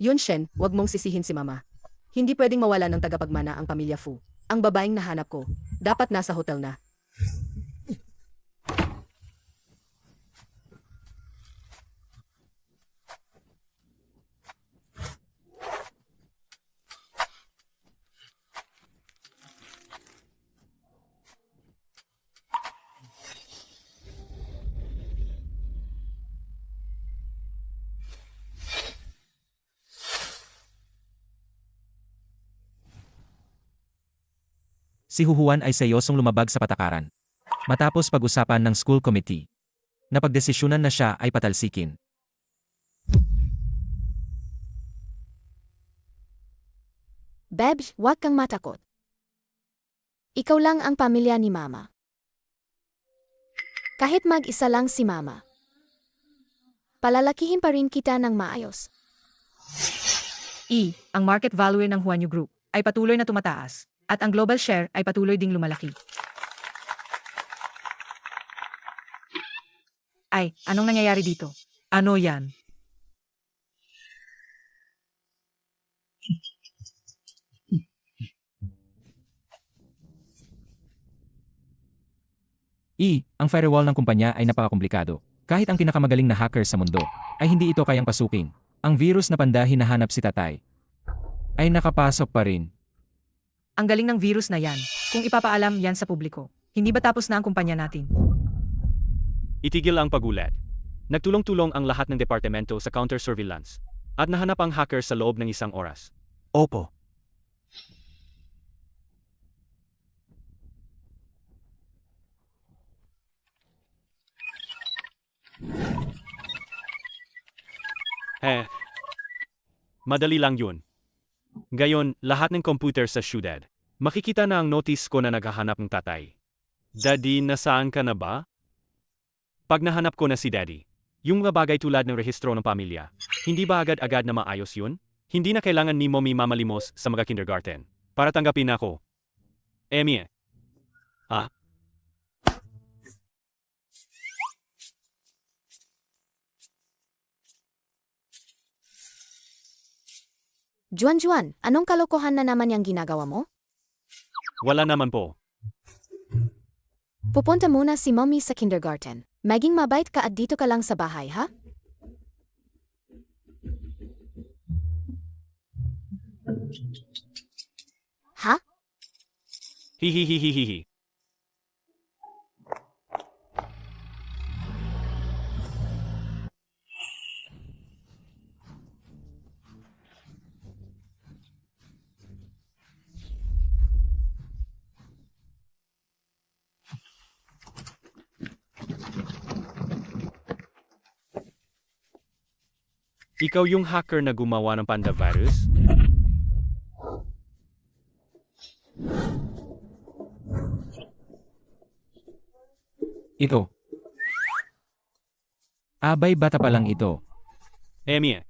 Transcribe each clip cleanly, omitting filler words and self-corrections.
Yunshen, wag mong sisihin si Mama. Hindi pwedeng mawala ng tagapagmana ang pamilya Fu. Ang babaeng nahanap ko, dapat nasa hotel na. Si Huhuan ay seryosong lumabag sa patakaran. Matapos pag-usapan ng school committee, napagdesisyonan na siya ay patalsikin. Bebs, huwag kang matakot. Ikaw lang ang pamilya ni Mama. Kahit mag-isa lang si Mama, palalakihin pa rin kita ng maayos. Ang market value ng Huanyu Group ay patuloy na tumataas at ang global share ay patuloy ding lumalaki. Ay, anong nangyayari dito? Ano yan? Ang firewall ng kumpanya ay napakakomplikado. Kahit ang pinakamagaling na hacker sa mundo, ay hindi ito kayang pasukin. Ang virus na pandahin hinahanap si Tatay ay nakapasok pa rin. Ang galing ng virus na yan. Kung ipapaalam yan sa publiko, hindi ba tapos na ang kumpanya natin? Itigil ang pagulat. Nagtulong-tulong ang lahat ng departamento sa counter-surveillance at nahanap ang hacker sa loob ng 1 oras. Opo. Madali lang yun. Gayon, lahat ng computer sa syudad. Makikita na ang notice ko na naghahanap ng tatay. Daddy, nasaan ka na ba? Pag nahanap ko na si Daddy, yung mga bagay tulad ng rehistro ng pamilya, hindi ba agad-agad na maayos yun? Hindi na kailangan ni Mommy mamalimos sa mga kindergarten para tanggapin ako. Emmy. Juan, anong kalokohan na naman yung ginagawa mo? Wala naman po. Pupunta muna si Mommy sa kindergarten. Maging mabait ka at dito ka lang sa bahay, ha? Ha? Hihihihihihi. Ikaw yung hacker na gumawa ng panda virus? Ito. Abay, bata pa lang ito. Emmy.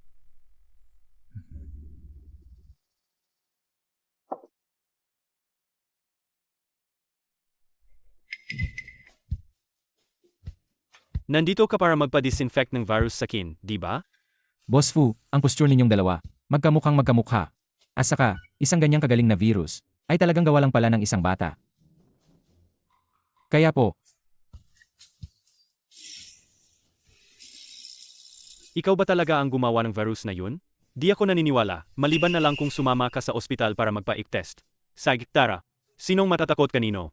Nandito ka para magpa-disinfect ng virus sa kin, di ba? Boss Fu, ang posture ninyong dalawa, magkamukhang magkamukha. At saka, isang ganyang kagaling na virus, ay talagang gawa lang pala ng isang bata. Kaya po, Ikaw ba talaga ang gumawa ng virus na yun? Di ako naniniwala, maliban na lang kung sumama ka sa ospital para magpa-IQ test. Sige, tara. Sinong matatakot kanino?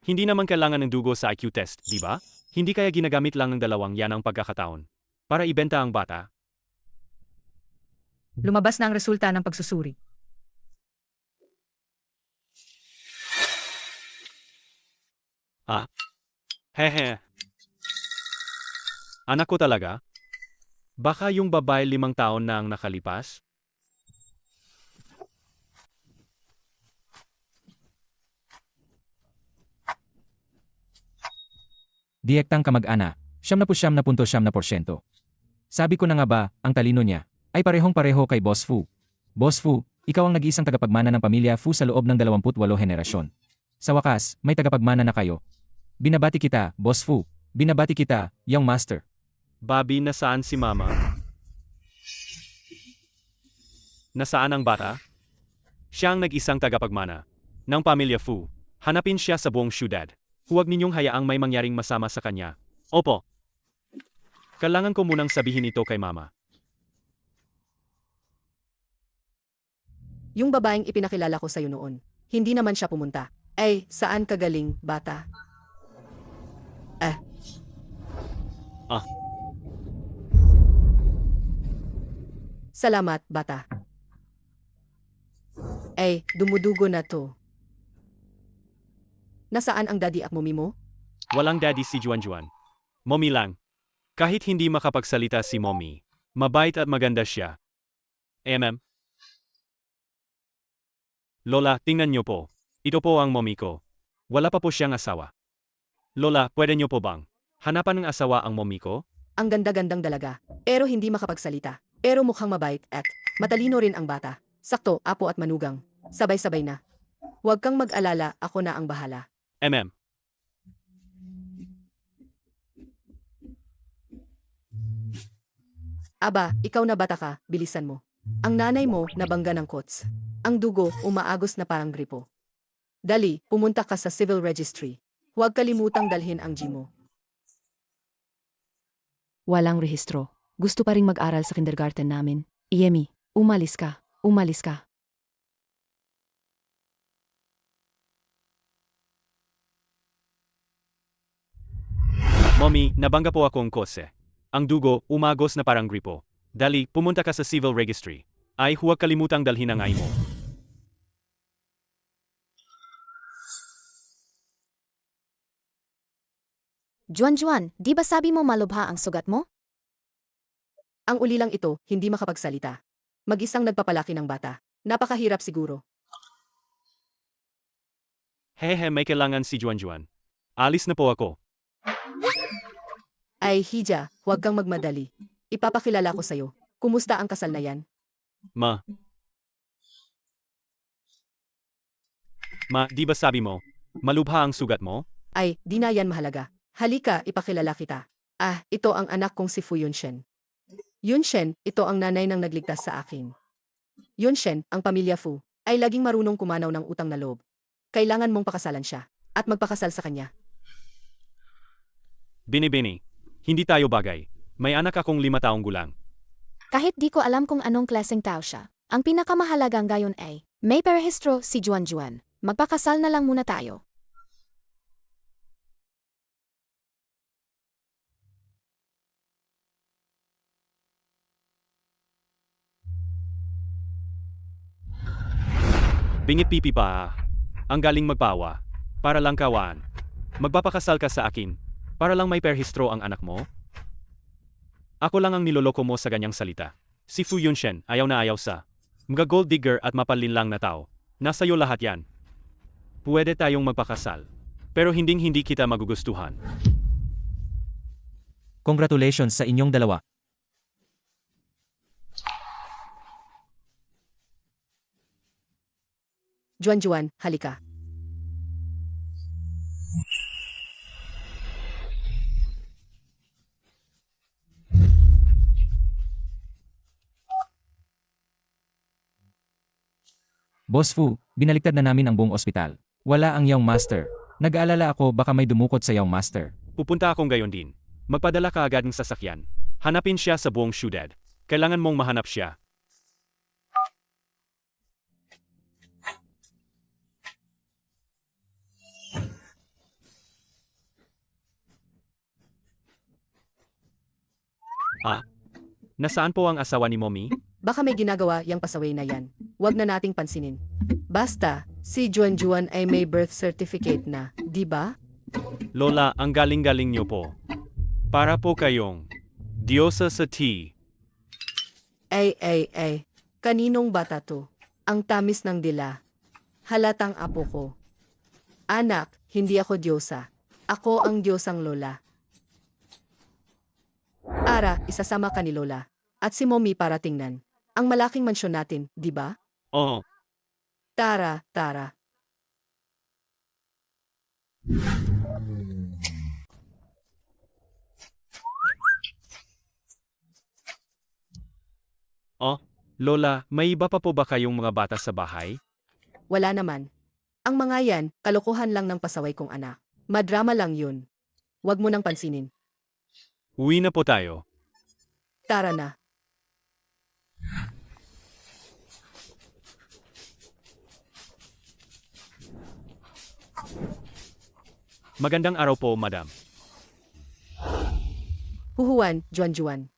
Hindi naman kailangan ng dugo sa IQ test, di ba? Hindi kaya ginagamit lang ng dalawang yan ang pagkakataon para ibenta ang bata? Lumabas na ang resulta ng pagsusuri. Hehe. Anak ko talaga? Baka yung babae 5 taon na ang nakalipas? Direktang kamag-ana, 99.9%. Sabi ko na nga ba, ang talino niya, ay parehong-pareho kay Boss Fu. Boss Fu, ikaw ang nag-iisang tagapagmana ng pamilya Fu sa loob ng 28 henerasyon. Sa wakas, may tagapagmana na kayo. Binabati kita, Boss Fu. Binabati kita, young master. Bobby, nasaan si Mama? Nasaan ang bata? Siya ang nag-isang tagapagmana ng pamilya Fu. Hanapin siya sa buong syudad. Huwag ninyong hayaang may mangyaring masama sa kanya. Opo. Kailangan ko munang sabihin ito kay Mama. Yung babaeng ipinakilala ko sa'yo noon. Hindi naman siya pumunta. Ay, saan ka galing, bata? Salamat, bata. Ay, dumudugo na to. Nasaan ang daddy at mommy mo? Walang daddy si Juan. Mommy lang. Kahit hindi makapagsalita si Mommy, mabait at maganda siya. Lola, tingnan niyo po. Ito po ang mommy ko. Wala pa po siyang asawa. Lola, pwede niyo po bang hanapan ng asawa ang mommy ko? Ang ganda-gandang dalaga. Pero hindi makapagsalita. Pero mukhang mabait at matalino rin ang bata. Sakto, apo at manugang. Sabay-sabay na. Huwag kang mag-alala, ako na ang bahala. Aba, ikaw na bata ka, bilisan mo. Ang nanay mo, nabangga ng kots. Ang dugo, umaagos na parang gripo. Dali, pumunta ka sa civil registry. Huwag kalimutang dalhin ang G mo. Walang rehistro. Gusto pa ring mag-aral sa kindergarten namin. Iemi, umalis ka. Umalis ka. Mommy, nabangga po akong kotse. Ang dugo, umagos na parang gripo. Dali, pumunta ka sa civil registry. Ay, huwag kalimutang dalhin ang ay mo. Juan, di ba sabi mo malubha ang sugat mo? Ang uli lang ito, hindi makapagsalita. Mag-isang nagpapalaki ng bata. Napakahirap siguro. Hehe, may kailangan si Juan. Alis na po ako. Ay, Hija, huwag kang magmadali. Ipapakilala ko sa'yo. Kumusta ang kasal na yan? Ma, di ba sabi mo, malubha ang sugat mo? Ay, di na yan mahalaga. Halika, ipakilala kita. Ah, ito ang anak kong si Fu Yunshen. Yunshen, ito ang nanay ng nagligtas sa akin. Yunshen, ang pamilya Fu, ay laging marunong kumanaw ng utang na loob. Kailangan mong pakasalan siya, at magpakasal sa kanya. Bini, hindi tayo bagay. May anak akong 5 taong gulang. Kahit di ko alam kung anong klaseng tao siya, ang pinakamahalagang gayon ay, may perehistro si Juan. Magpakasal na lang muna tayo. Bingit pipi pa. Ang galing magpawa. Para lang kawaan. Magpapakasal ka sa akin. Para lang may perhistro ang anak mo? Ako lang ang niloloko mo sa ganyang salita. Si Fu Yunshen ayaw na ayaw sa mga gold digger at mapalinlang na tao. Nasa iyo lahat yan. Pwede tayong magpakasal. Pero hindi kita magugustuhan. Congratulations sa inyong dalawa. Juan, halika. Boss Fu, binaliktad na namin ang buong ospital. Wala ang Young Master. Nag-aalala ako baka may dumukot sa Young Master. Pupunta akong gayon din. Magpadala ka agad ng sasakyan. Hanapin siya sa buong syudad. Kailangan mong mahanap siya. Nasaan po ang asawa ni Mommy? Baka may ginagawa yang pasaway na yan. Huwag na nating pansinin. Basta, si Juan ay may birth certificate na, di ba? Lola, ang galing-galing niyo po. Para po kayong Diyosa sa tea. Ay. Kaninong bata to? Ang tamis ng dila. Halatang apo ko. Anak, hindi ako Diyosa. Ako ang Diyosang Lola. Ara, isasama ka ni Lola. At si Mommy para tingnan. Ang malaking mansyon natin, di ba? Oo. Tara. Lola, may iba pa po ba kayong mga bata sa bahay? Wala naman. Ang mga yan, kalokohan lang ng pasaway kong anak. Madrama lang yun. Huwag mo nang pansinin. Uwi na po tayo. Tara na. Magandang araw po, madam. Huhuan, Juan.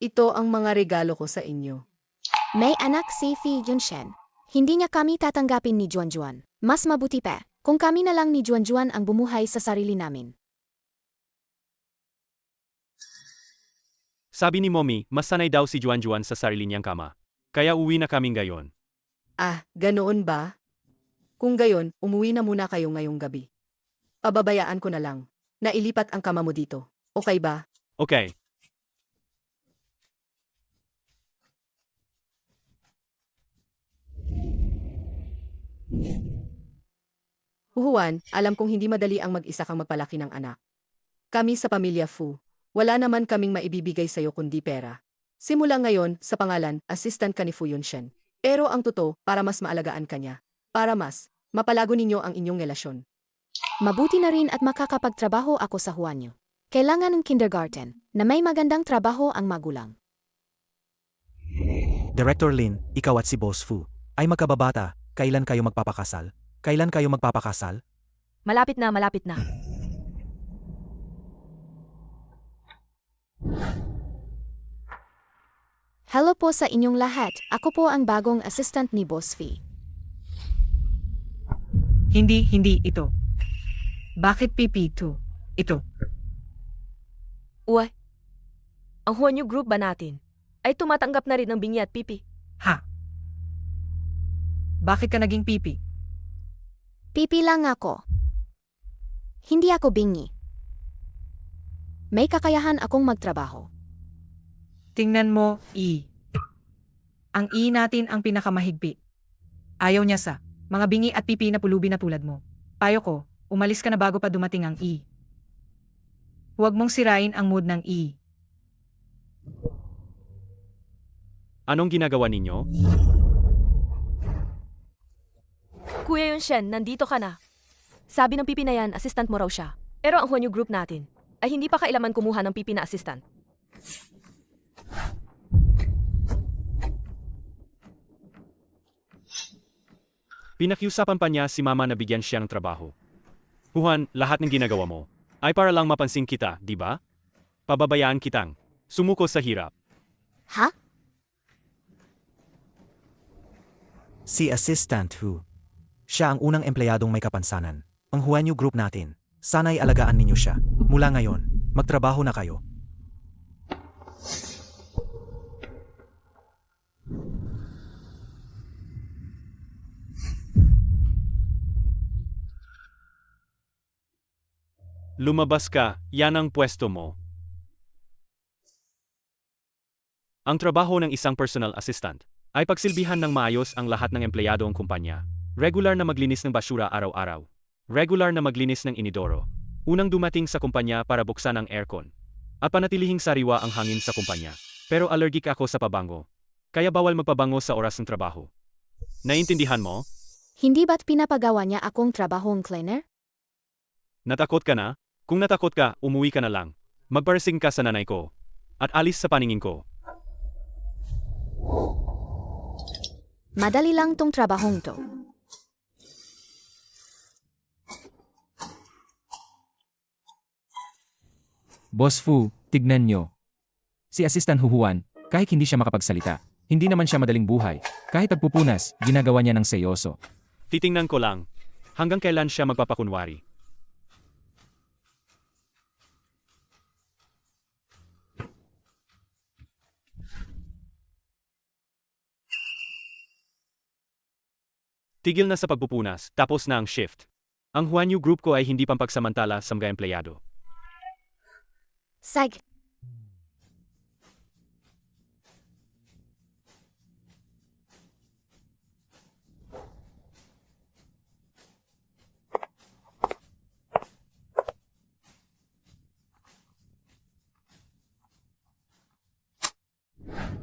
Ito ang mga regalo ko sa inyo. May anak si Fi Yunshen. Hindi niya kami tatanggapin ni Juan. Mas mabuti pa, kung kami na lang ni Juan ang bumuhay sa sarili namin. Sabi ni Mommy, mas sanay daw si Juan sa sarili niyang kama. Kaya uwi na kaming gayon. Ah, ganoon ba? Kung gayon, umuwi na muna kayo ngayong gabi. Pababayaan ko na lang. Nailipat ang kama mo dito. Okay ba? Okay. Huhuan, alam kong hindi madali ang mag-isa kang magpalaki ng anak. Kami sa pamilya Fu, wala naman kaming maibibigay sa'yo kundi pera. Simula ngayon, sa pangalan, assistant ka ni Fu Yunshen. Pero ang totoo, para mas maalagaan ka niya. Para mas, mapalago ninyo ang inyong relasyon. Mabuti na rin at makakapagtrabaho ako sa Huanyo. Kailangan ng kindergarten na may magandang trabaho ang magulang. Director Lin, ikaw at si Boss Fu, ay magkababata, kailan kayo magpapakasal? Kailan kayo magpapakasal? Malapit na, malapit na. Hello po sa inyong lahat, ako po ang bagong assistant ni Boss Fi. Hindi ito. Bakit PP2? Ito. Uy, ang Huanyu Group ba natin ay tumatanggap na rin ng bingi at pipi? Ha? Bakit ka naging PP? Pipi lang ako. Hindi ako bingi. May kakayahan akong magtrabaho. Tingnan mo, E. Ang E natin ang pinakamahigpit. Ayaw niya sa mga bingi at pipi na pulubi na tulad mo. Payo ko, umalis ka na bago pa dumating ang E. Huwag mong sirain ang mood ng E. Anong ginagawa ninyo? Kuya Yunshen, nandito ka na. Sabi ng pipi na yan, assistant mo raw siya. Pero ang Huanyu Group natin ay hindi pa kailaman kumuha ng pipi na assistant. Pinakiusapan pa niya si Mama na bigyan siya ng trabaho. Huhan, lahat ng ginagawa mo ay para lang mapansin kita, di ba? Pababayaan kitang sumuko sa hirap. Ha? Si Assistant Hu. Siya ang unang empleyadong may kapansanan. Ang Huanyu Group natin. Sana'y alagaan ninyo siya. Mula ngayon, magtrabaho na kayo. Lumabas ka, yan ang pwesto mo. Ang trabaho ng isang personal assistant ay pagsilbihan ng maayos ang lahat ng empleyado ng kumpanya. Regular na maglinis ng basura araw-araw. Regular na maglinis ng inidoro. Unang dumating sa kumpanya para buksan ang aircon. At panatilihing sariwa ang hangin sa kumpanya. Pero allergic ako sa pabango. Kaya bawal magpabango sa oras ng trabaho. Naintindihan mo? Hindi ba't pinapagawa niya akong trabahong cleaner? Natakot ka na? Kung natakot ka, umuwi ka na lang. Magparsing ka sa nanay ko. At alis sa paningin ko. Madali lang tong trabahong to. Boss Fu, tignan nyo. Si Assistant Huhuan, kahit hindi siya makapagsalita, hindi naman siya madaling buhay. Kahit nagpupunas, ginagawa niya ng seryoso. Titingnan ko lang. Hanggang kailan siya magpapakunwari. Tigil na sa pagpupunas, tapos na ang shift. Ang Huanyu Group ko ay hindi pampagsamantala sa mga empleyado. Sag.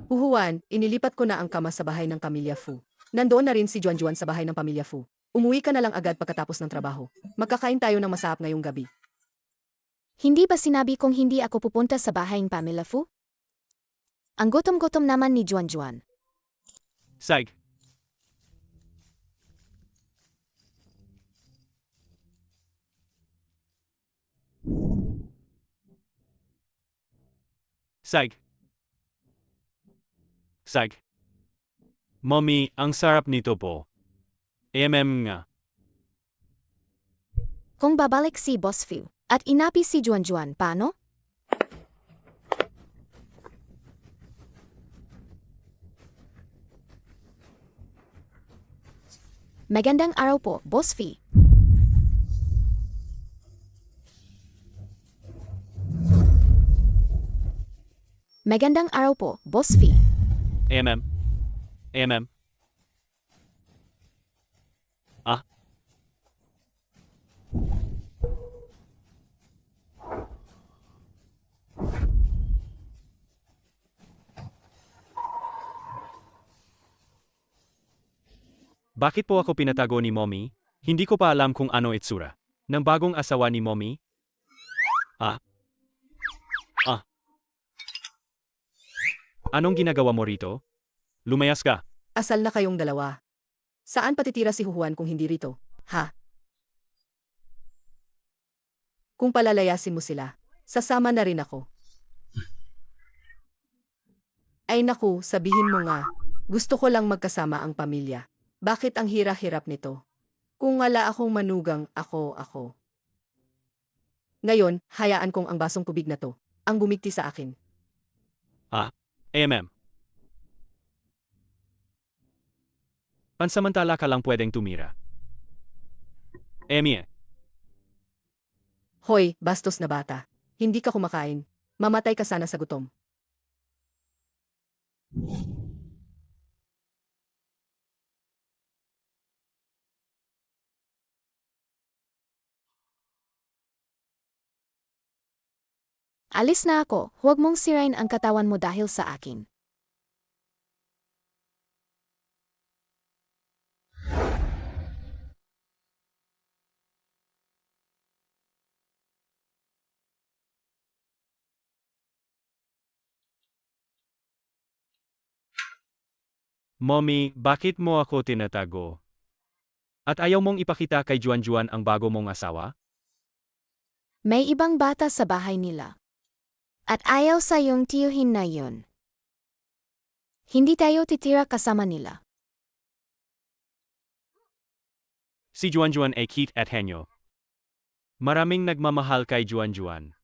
Huhuan, inilipat ko na ang kama sa bahay ng pamilya Fu. Nandoon na rin si Juan sa bahay ng pamilya Fu. Umuwi ka na lang agad pagkatapos ng trabaho. Magkakain tayo ng masarap ngayong gabi. Hindi ba sinabi kong hindi ako pupunta sa bahay ng Pamela Fu? Ang gutom-gutom naman ni Juan. Saig. Saig. Saig. Mommy, ang sarap nito po. nga. Kung babalik si Boss Fu at inapi si Juan, paano? Magandang araw po, Boss Fu. Magandang araw po, Boss Fu. AMM. Ah? Bakit po ako pinatago ni Mommy? Hindi ko pa alam kung ano itsura ng bagong asawa ni Mommy. Anong ginagawa mo rito? Lumayas ka. Asal na kayong dalawa. Saan patitira si Huan kung hindi rito? Ha? Kung palalayasin mo sila, sasama na rin ako. Ay naku, sabihin mo nga. Gusto ko lang magkasama ang pamilya. Bakit ang hirap-hirap nito? Kung wala akong manugang, ako. Ngayon, hayaan kong ang basong tubig na to, ang bumigti sa akin. AMM. Pansamantala ka lang pwedeng tumira. Emie. Hoy, bastos na bata. Hindi ka kumakain. Mamatay ka sana sa gutom. Alis na ako, huwag mong sirain ang katawan mo dahil sa akin. Mommy, bakit mo ako tinatago? At ayaw mong ipakita kay Juan ang bago mong asawa? May ibang bata sa bahay nila. At ayaw sa iyong tiyuhin na yun. Hindi tayo titira kasama nila. Si Juan ay cute at henyo. Maraming nagmamahal kay Juan.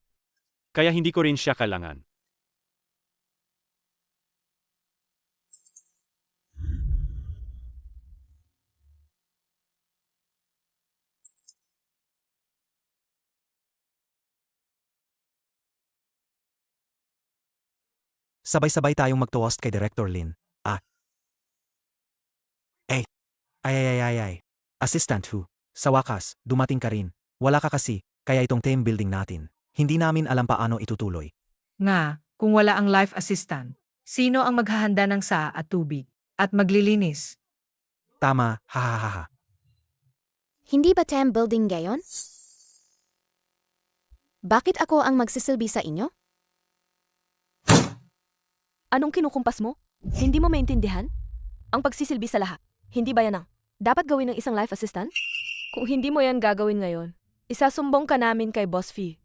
Kaya hindi ko rin siya kailangan. Sabay-sabay tayong mag-toast kay Director Lin. Ay. Assistant Hu. Sa wakas, dumating ka rin. Wala ka kasi, kaya itong team building natin. Hindi namin alam paano itutuloy. Nga, kung wala ang life assistant, sino ang maghahanda ng saa at tubig at maglilinis? Tama, hahaha. Hindi ba team building gayon? Bakit ako ang magsisilbi sa inyo? Anong kinukumpas mo? Hindi mo maintindihan? Ang pagsisilbi sa lahat. Hindi ba yan ang dapat gawin ng isang life assistant? Kung hindi mo yan gagawin ngayon, isasumbong ka namin kay Boss Fee.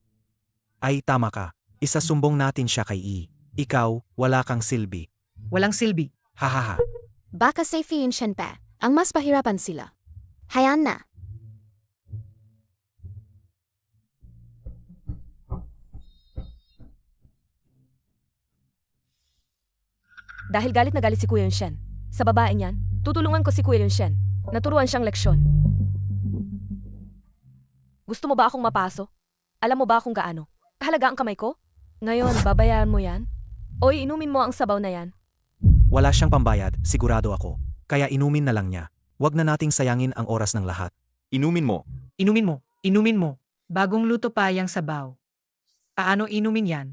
Ay, tama ka. Isasumbong natin siya kay E. Ikaw, wala kang silbi. Walang silbi. Hahaha. Baka safe yun siyan pa. Ang mas pahirapan sila. Hayaan na. Dahil galit na galit si Kuya Yunshen. Sa babae niyan, tutulungan ko si Kuya Yunshen. Naturuan siyang leksyon. Gusto mo ba akong mapaso? Alam mo ba kung gaano? Kahalaga ang kamay ko? Ngayon, babayaran mo yan? O inumin mo ang sabaw na yan? Wala siyang pambayad, sigurado ako. Kaya inumin na lang niya. Huwag na nating sayangin ang oras ng lahat. Inumin mo. Inumin mo. Bagong luto pa yang sabaw. Paano inumin yan?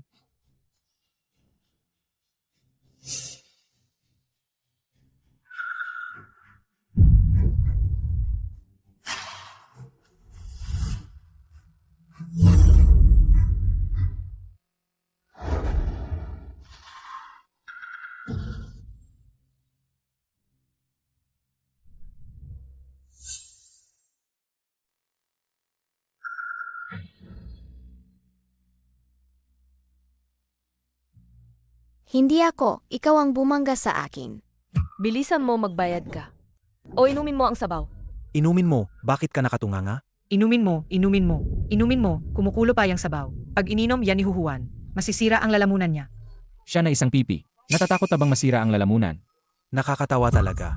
Hindi ako, ikaw ang bumangga sa akin. Bilisan mo magbayad ka. O inumin mo ang sabaw. Inumin mo, bakit ka nakatunganga? Inumin mo, inumin mo, inumin mo, kumukulo pa yung sabaw. Pag ininom yan ni Huhuan, masisira ang lalamunan niya. Siya na isang pipi. Natatakot na bang masira ang lalamunan? Nakakatawa talaga.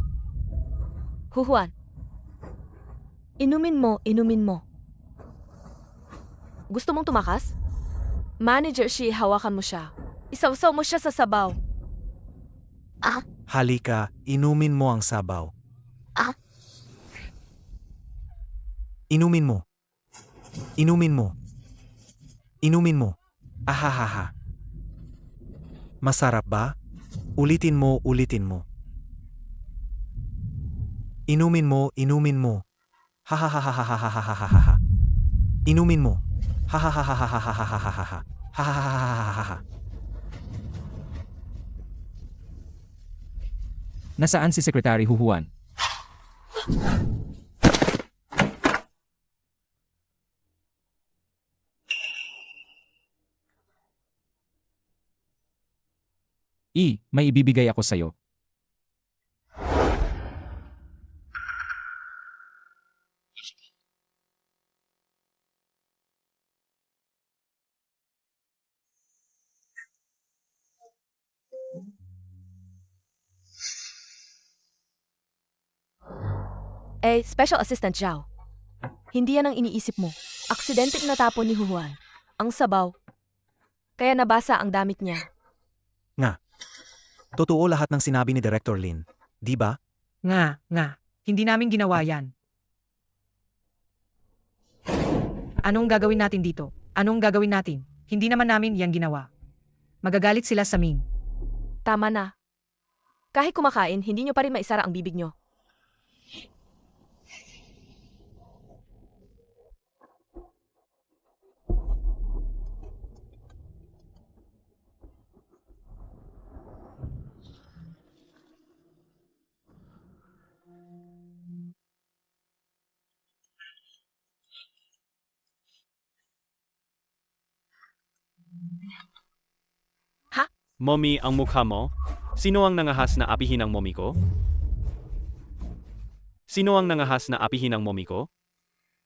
Huhuan. Inumin mo, inumin mo. Gusto mong tumakas? Manager Shi, hawakan mo siya. Isawsaw mo siya sa sabaw. Halika, inumin mo ang sabaw. Inumin mo. Inumin mo. Inumin mo. Ahahaha. Masarap ba? Ulitin mo, ulitin mo. Inumin mo, inumin mo. Hahahahahahahahaha. Inumin mo. Hahahahahahahahaha. Hahahahahahaha. Nasaan si Secretary Huhuan? May ibibigay ako sa'yo. Special Assistant Zhao. Hindi yan ang iniisip mo. Aksidenteng natapon ni Huhuan. Ang sabaw. Kaya nabasa ang damit niya. Totoo lahat ng sinabi ni Director Lin, di ba? Nga. Hindi namin ginawa yan. Anong gagawin natin dito? Anong gagawin natin? Hindi naman namin yan ginawa. Magagalit sila sa Ming. Tama na. Kahit kumakain, hindi nyo pa rin maisara ang bibig nyo. Mommy, ang mukha mo? Sino ang nangahas na apihin ang mommy ko? Sino ang nangahas na apihin ang mommy ko?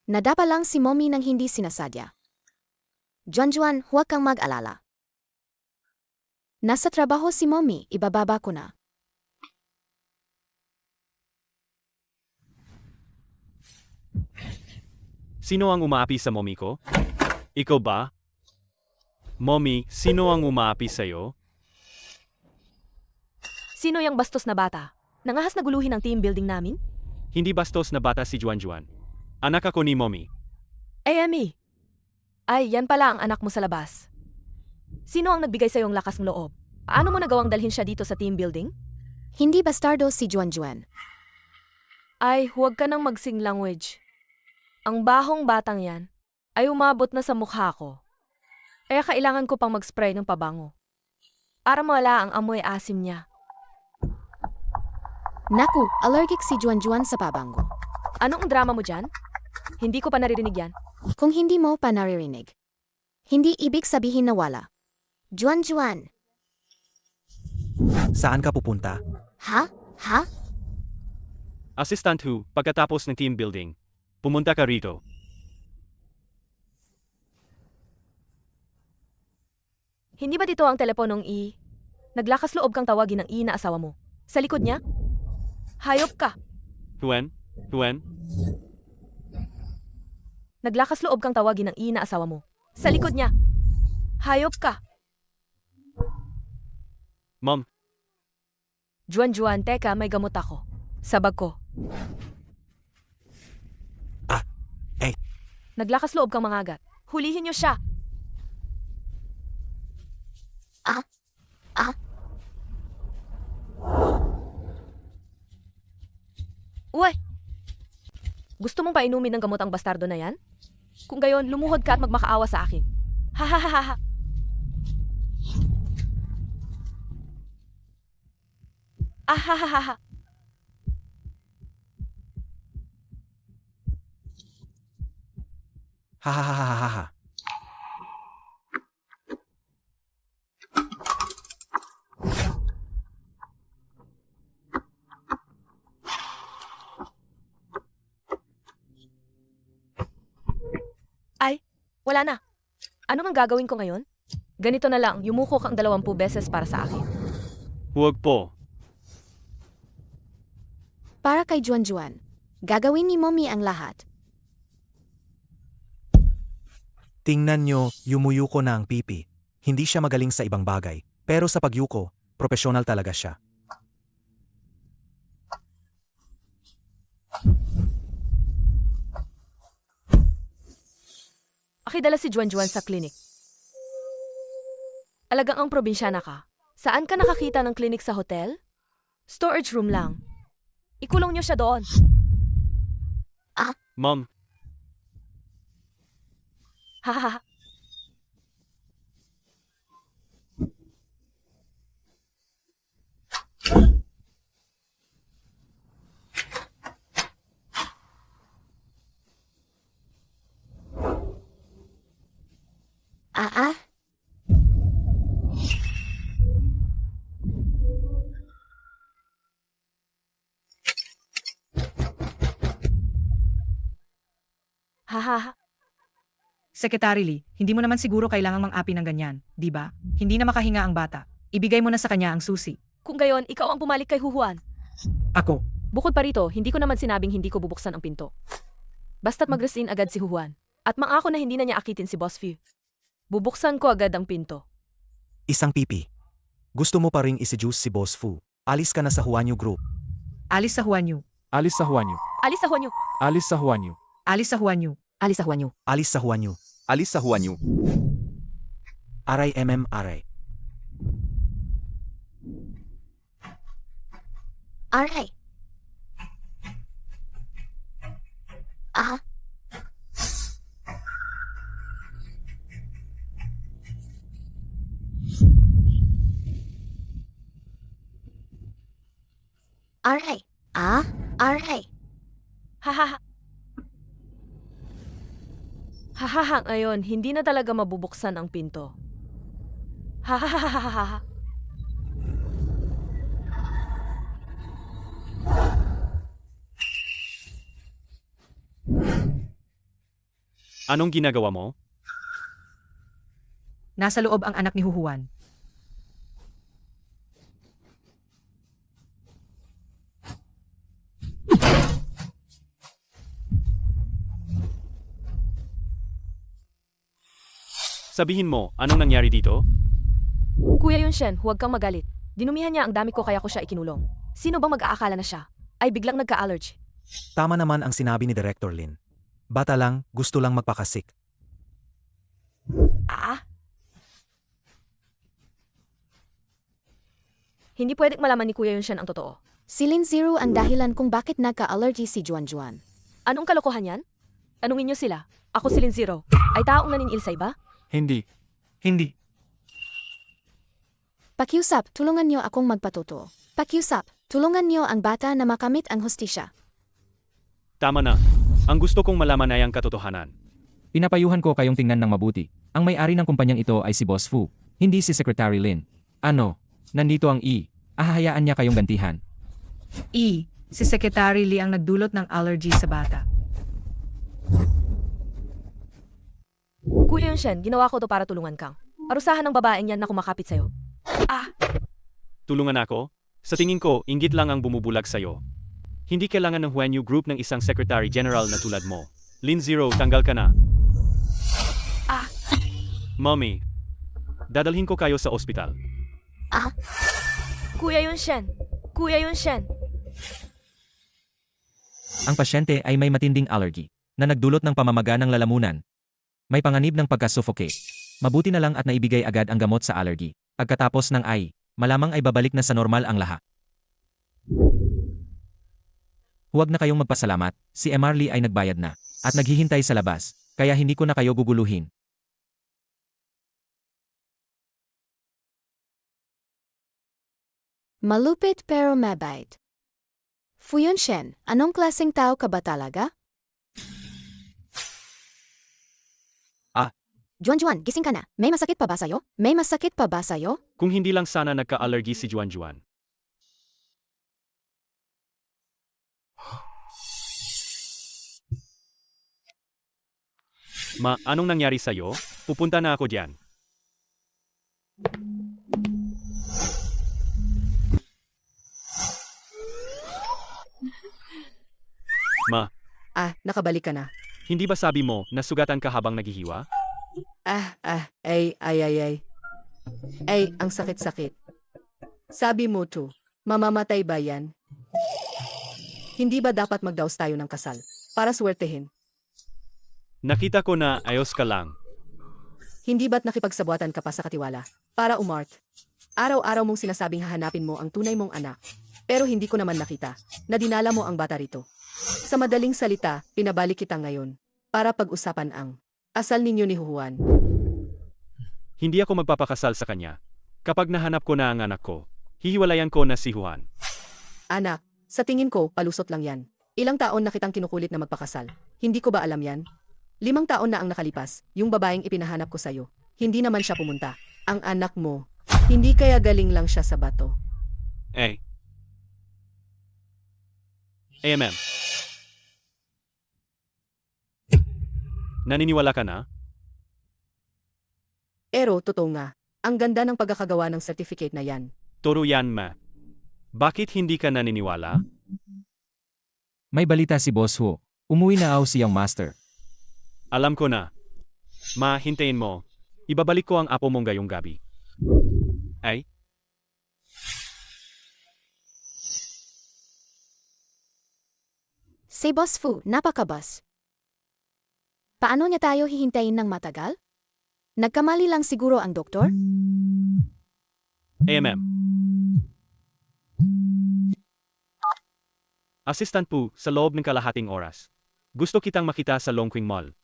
Nadapa lang si Mommy nang hindi sinasadya. Juan, huwag kang mag-alala. Nasa trabaho si Mommy, ibababa ko na. Sino ang umaapi sa mommy ko? Ikaw ba? Mommy, sino ang umaapi sa'yo? Sino yung bastos na bata? Nangahas na guluhin ang team building namin? Hindi bastos na bata si Juan. Anak ako ni mommy. Amy! Ay, yan pala ang anak mo sa labas. Sino ang nagbigay sa iyong lakas ng loob? Paano mo nagawang dalhin siya dito sa team building? Hindi bastardo si Juan. Ay, huwag ka nang mag-sing language. Ang bahong batang yan ay umabot na sa mukha ko. Kaya kailangan ko pang mag-spray ng pabango. Para mawala ang amoy asim niya. Naku, allergic si Juan sa pabango. Anong drama mo dyan? Hindi ko pa naririnig yan. Kung hindi mo pa naririnig. Hindi ibig sabihin na wala. Juan. Saan ka pupunta? Ha? Assistant Hu, pagkatapos ng team building, pumunta ka rito. Hindi ba dito ang teleponong I? Naglakas loob kang tawagin ng I na asawa mo. Sa likod niya? Hayop ka! Huan? Naglakas loob kang tawagin ng I na asawa mo. Sa likod niya! Hayop ka! Mom, Juan, teka, may gamot ako. Sa bag ko. Naglakas loob kang mangagat. Hulihin niyo siya! Uy! Gusto mong painumin ng gamot ang bastardo na yan? Kung gayon, lumuhod ka at magmakaawa sa akin. Ha. Ha. Hahahahaha. Wala na. Ano mang gagawin ko ngayon? Ganito na lang, yumuko kang 20 beses para sa akin. Huwag po. Para kay Juan, gagawin ni Mommy ang lahat. Tingnan nyo, yumuyuko na ang pipi. Hindi siya magaling sa ibang bagay, pero sa pagyuko, profesional talaga siya. Akidala si Juan sa klinik. Alagang ang probinsyana ka. Saan ka nakakita ng klinik sa hotel? Storage room lang. Ikulong niyo siya doon. Mom, Hahaha. Ah ah, Hahaha. Secretary Lee, hindi mo naman siguro kailangang mang-api ng ganyan, di ba? Hindi na makahinga ang bata. Ibigay mo na sa kanya ang susi. Kung gayon, ikaw ang pumalik kay Huhuan. Ako. Bukod pa rito, hindi ko naman sinabing hindi ko bubuksan ang pinto. Basta't mag-resign agad si Huhuan. At mangako na hindi na niya akitin si Boss Fu. Bubuksan ko agad ang pinto. Isang pipi. Gusto mo pa ring isi-juice si Boss Fu. Alis ka na sa Huanyu Group. Alis sa Huanyu. Alis sa Huanyu. Alis sa Huanyo. Alis sa Huanyu. Alis sa Huanyu. Alis sa Huanyo. Alis sa Huanyu. Alis sa Huanyu. Aray aray. aray. Ah, aray. Ah, aray. Hahaha. Hahaha, ngayon, hindi na talaga mabubuksan ang pinto. Hahaha. anong ginagawa mo? Nasa loob ang anak ni Huhuan. Sabihin mo, anong nangyari dito? Kuya Yunshen, huwag kang magalit. Dinumihan niya ang dami ko kaya ko siya ikinulong. Sino bang mag-aakala na siya? Ay biglang nagka-allergy. Tama naman ang sinabi ni Director Lin. Bata lang, gusto lang magpakasik. Ah? Hindi pwedeng malaman ni Kuya Yunshen ang totoo. Si Lin Zero ang dahilan kung bakit nagka-allergy si Juan. Anong kalokohan yan? Tanungin niyo sila. Ako si Lin Zero. Ay taong naningil sa iba? Hindi. Hindi. Pakiusap, tulungan niyo akong magpatuto. Pakiusap, tulungan niyo ang bata na makamit ang hustisya. Tama na. Ang gusto kong malaman ay ang katotohanan. Pinapayuhan ko kayong tingnan ng mabuti. Ang may-ari ng kumpanyang ito ay si Boss Fu, hindi si Secretary Lin. Ano? Nandito ang E. Ahahayaan niya kayong gantihan. Si Secretary Lee ang nagdulot ng allergy sa bata. Kuya Yunshen, ginawa ko to para tulungan kang. Parusahan ng babaeng yan na kumakapit sa'yo. Tulungan ako? Sa tingin ko, inggit lang ang bumubulag sa'yo. Hindi kailangan ng Huanyu Group ng isang Secretary General na tulad mo. Lin Zero, tanggal ka na. Mommy, dadalhin ko kayo sa ospital. Kuya Yunshen! Kuya Yunshen! Ang pasyente ay may matinding allergy na nagdulot ng pamamaga ng lalamunan. May panganib ng pagka-suffocate. Mabuti na lang at naibigay agad ang gamot sa allergy. Pagkatapos ng malamang ay babalik na sa normal ang lahat. Huwag na kayong magpasalamat, si Emarly ay nagbayad na at naghihintay sa labas, kaya hindi ko na kayo guguluhin. Malupit pero mabait. Fu Yunshen, anong klaseng tao ka ba talaga? Juan, gising ka na. May masakit pa ba sa'yo? May masakit pa ba sa'yo? Kung hindi lang sana nagka-allergy si Juan. Anong nangyari sa'yo? Pupunta na ako diyan. Nakabalik ka na. Hindi ba sabi mo na sugatan ka habang naghihiwa? Ay, ang sakit-sakit. Sabi mo to, mamamatay ba yan? Hindi ba dapat magdaos tayo ng kasal? Para swertehin. Nakita ko na ayos ka lang. Hindi ba't nakipagsabuatan ka pa sa katiwala? Para umart. Araw-araw mong sinasabing hahanapin mo ang tunay mong anak. Pero hindi ko naman nakita na dinala mo ang bata rito. Sa madaling salita, pinabalik kita ngayon para pag-usapan ang asal ninyo ni Juan. Hindi ako magpapakasal sa kanya. Kapag nahanap ko na ang anak ko, hihiwalayan ko na si Juan. Anak, sa tingin ko, palusot lang yan. Ilang taon na kitang kinukulit na magpakasal. Hindi ko ba alam yan? 5 taon na ang nakalipas, yung babaeng ipinahanap ko sa'yo. Hindi naman siya pumunta. Ang anak mo, hindi kaya galing lang siya sa bato. AMM. Naniniwala ka na? Pero, totoo nga, ang ganda ng pagkakagawa ng certificate na yan. Toro yan, ma. Bakit hindi ka naniniwala? May balita si Boss Hu. Umuwi na siyang master. Alam ko na. Ma, hintayin mo. Ibabalik ko ang apo mong gayong gabi. Ay? Si Boss Fu, napakabas. Paano niya tayo hihintayin ng matagal? Nagkamali lang siguro ang doktor? AMM. Assistant po sa loob ng kalahating oras. Gusto kitang makita sa Longqing Mall.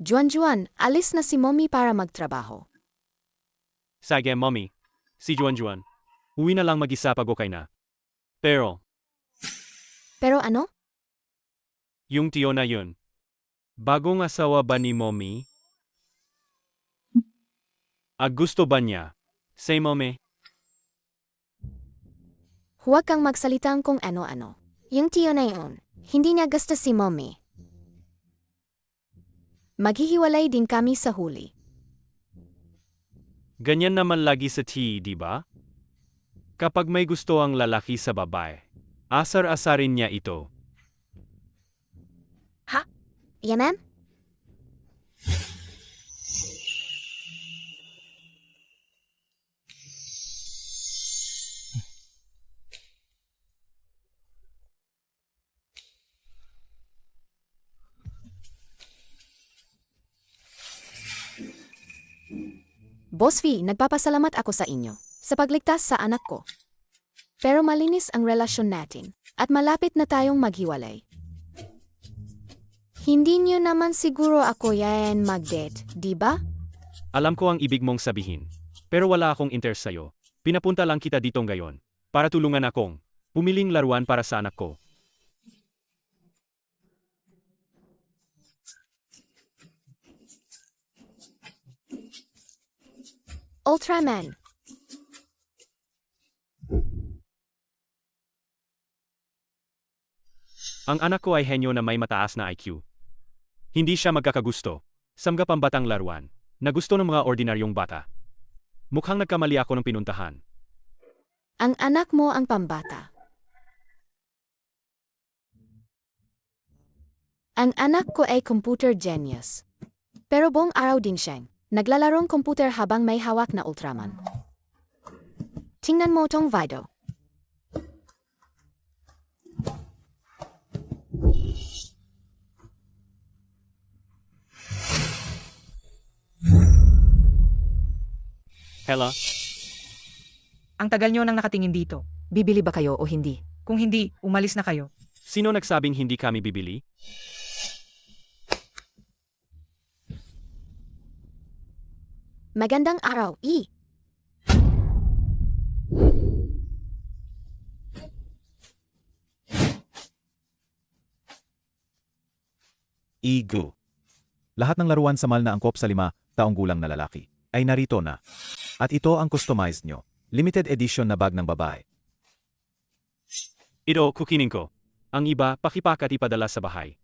Juan, alis na si Mommy para magtrabaho. Sige, mommy. Si Juan. Uwi na lang mag-isa pag okay na. Pero, Ano? yung tiyo na yun. Bagong asawa ba ni mommy? Gusto ba niya? Say, mommy. Huwag kang magsalitang kung ano-ano. Yung tiyo na yun, hindi niya gusto si Mommy. Maghihiwalay din kami sa huli. Ganyan naman lagi sa tea, di ba? Kapag may gusto ang lalaki sa babae, asar-asarin niya ito. Yeah, ma'am? Boss V, nagpapasalamat ako sa inyo sa pagligtas sa anak ko. Pero malinis ang relasyon natin at malapit na tayong maghiwalay. Hindi niyo naman siguro ako yan mag-date, di ba? Alam ko ang ibig mong sabihin. Pero wala akong interest sa'yo. Pinapunta lang kita dito ngayon para tulungan akong pumiling laruan para sa anak ko. Ultraman. Ang anak ko ay henyo na may mataas na IQ. Hindi siya magkakagusto. Samga pambatang laruan na gusto ng mga ordinaryong bata. Mukhang nagkamali ako ng pinuntahan. Ang anak mo ang pambata. Ang anak ko ay computer genius. Pero buong araw din siyang naglalarong computer habang may hawak na Ultraman. Tingnan mo tong video. Hela, Ang tagal nyo nang nakatingin dito. Bibili ba kayo o hindi? Kung hindi, umalis na kayo. sino nagsabing hindi kami bibili? Magandang araw, E. Igu. Lahat ng laruan sa mall na angkop sa 5 taong gulang na lalaki ay narito na. At ito ang customized nyo. Limited edition na bag ng babae. Ito, kukinin ko. Ang iba, pakipak at ipadala sa bahay.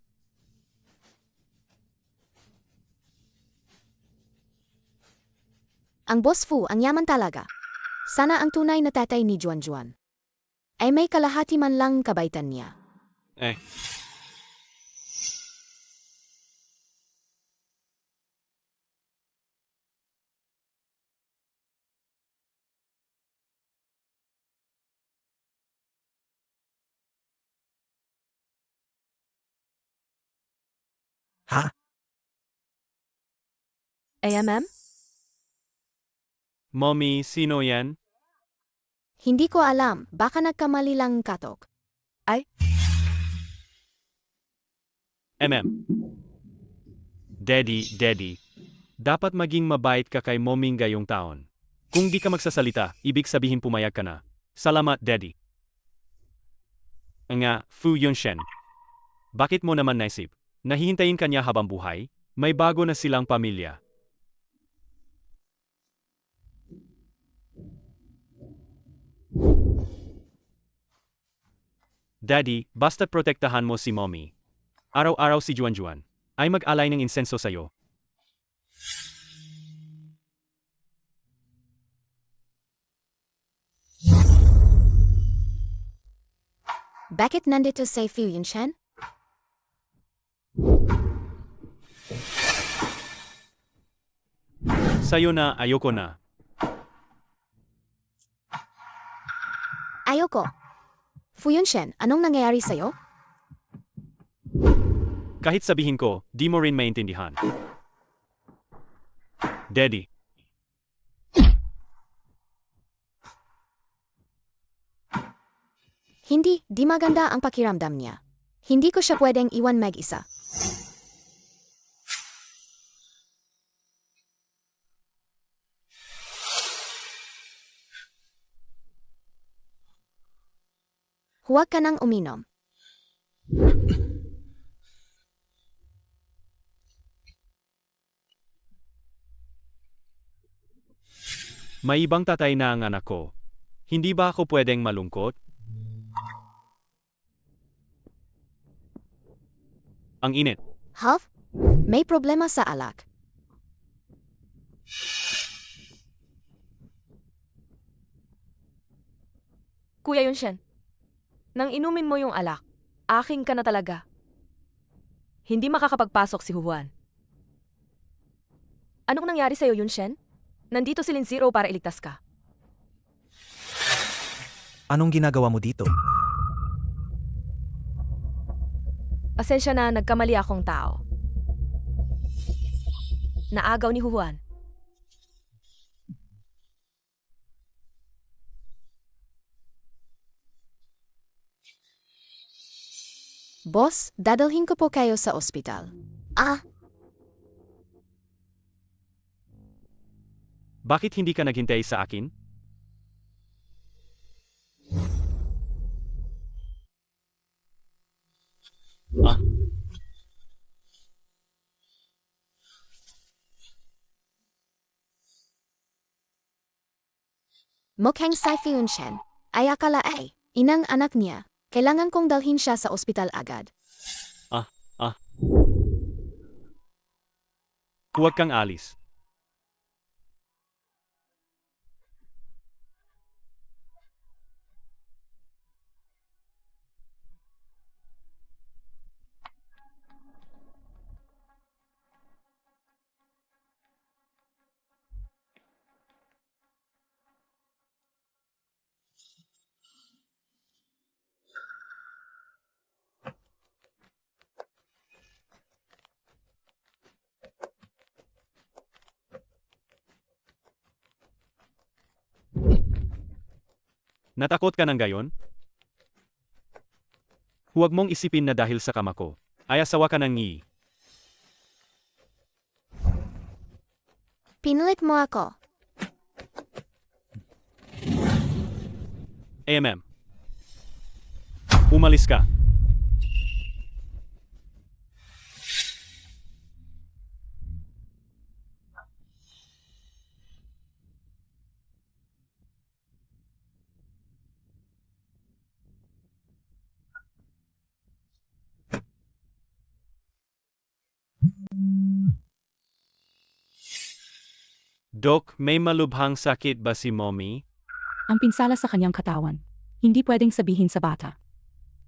Ang Boss Fu ang yaman talaga. Sana ang tunay na tatay ni Juan Juan ay may kalahati man lang kabaitan niya. Eh, Ha? AMM? Mommy, sino yan? Hindi ko alam, baka nagkamali lang katok. Daddy, dapat maging mabait ka kay moming gayong taon. Kung di ka magsasalita, ibig sabihin pumayag ka na. Salamat, Daddy. Nga, Fu Yunshen. Bakit mo naman naisip? Nahihintayin ka niya habang buhay? May bago na silang pamilya. Daddy, basta't protektahan mo si mommy. Araw-araw si Juan Juan ay mag-alay ng insenso sa'yo. Bakit nandito si Fu Yunshen? Sa'yo na, ayoko na. Ayoko. Fu Yunshen, anong nangyayari sa'yo? Kahit sabihin ko, di mo rin maintindihan. Daddy, Hindi, di maganda ang pakiramdam niya. Hindi ko siya pwedeng iwan mag-isa. Huwag ka nang uminom. may ibang tatay na ang anak ko. Hindi ba ako pwedeng malungkot? Ang init. Huff? May problema sa alak. Kuya Yunshen, nang inumin mo yung alak, aking ka na talaga. Hindi makakapagpasok si Juan. Anong nangyari sa'yo, Yunshen? Nandito si Linziro para iligtas ka. Anong ginagawa mo dito? Pasensya na, nagkamali akong tao. Naagaw ni Juan. Boss, dadalhin ko po kayo sa ospital. Bakit hindi ka naghintay sa akin? Mukhang si Fu Yunshen ay akala ay inang anak niya. Kailangan kong dalhin siya sa ospital agad. Huwag kang alis. Natakot ka ng gayon? Huwag mong isipin na dahil sa kama ko, ay asawa ka ng ngi. Pinulit mo ako. Umalis ka. Dok, may malubhang sakit ba si Mommy? Ang pinsala sa kanyang katawan. Hindi pwedeng sabihin sa bata.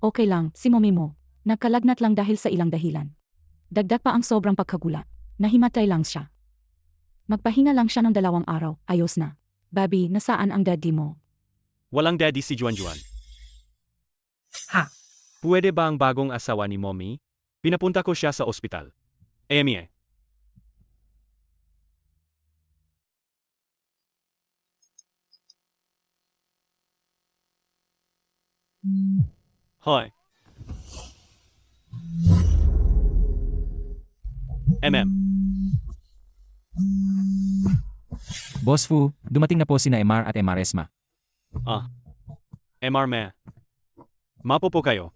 Okay lang, si mommy mo. Nagkalagnat lang dahil sa ilang dahilan. Dagdag pa ang sobrang pagkagulat. Nahimatay lang siya. Magpahinga lang siya ng 2 araw, ayos na. Baby, nasaan ang daddy mo? Walang daddy si Juan. Ha? Pwede ba ang bagong asawa ni Mommy? Pinapunta ko siya sa ospital. Amy. Hoy. Boss Fu, dumating na po sina MR at MR Esma. MR me. Mapo po kayo.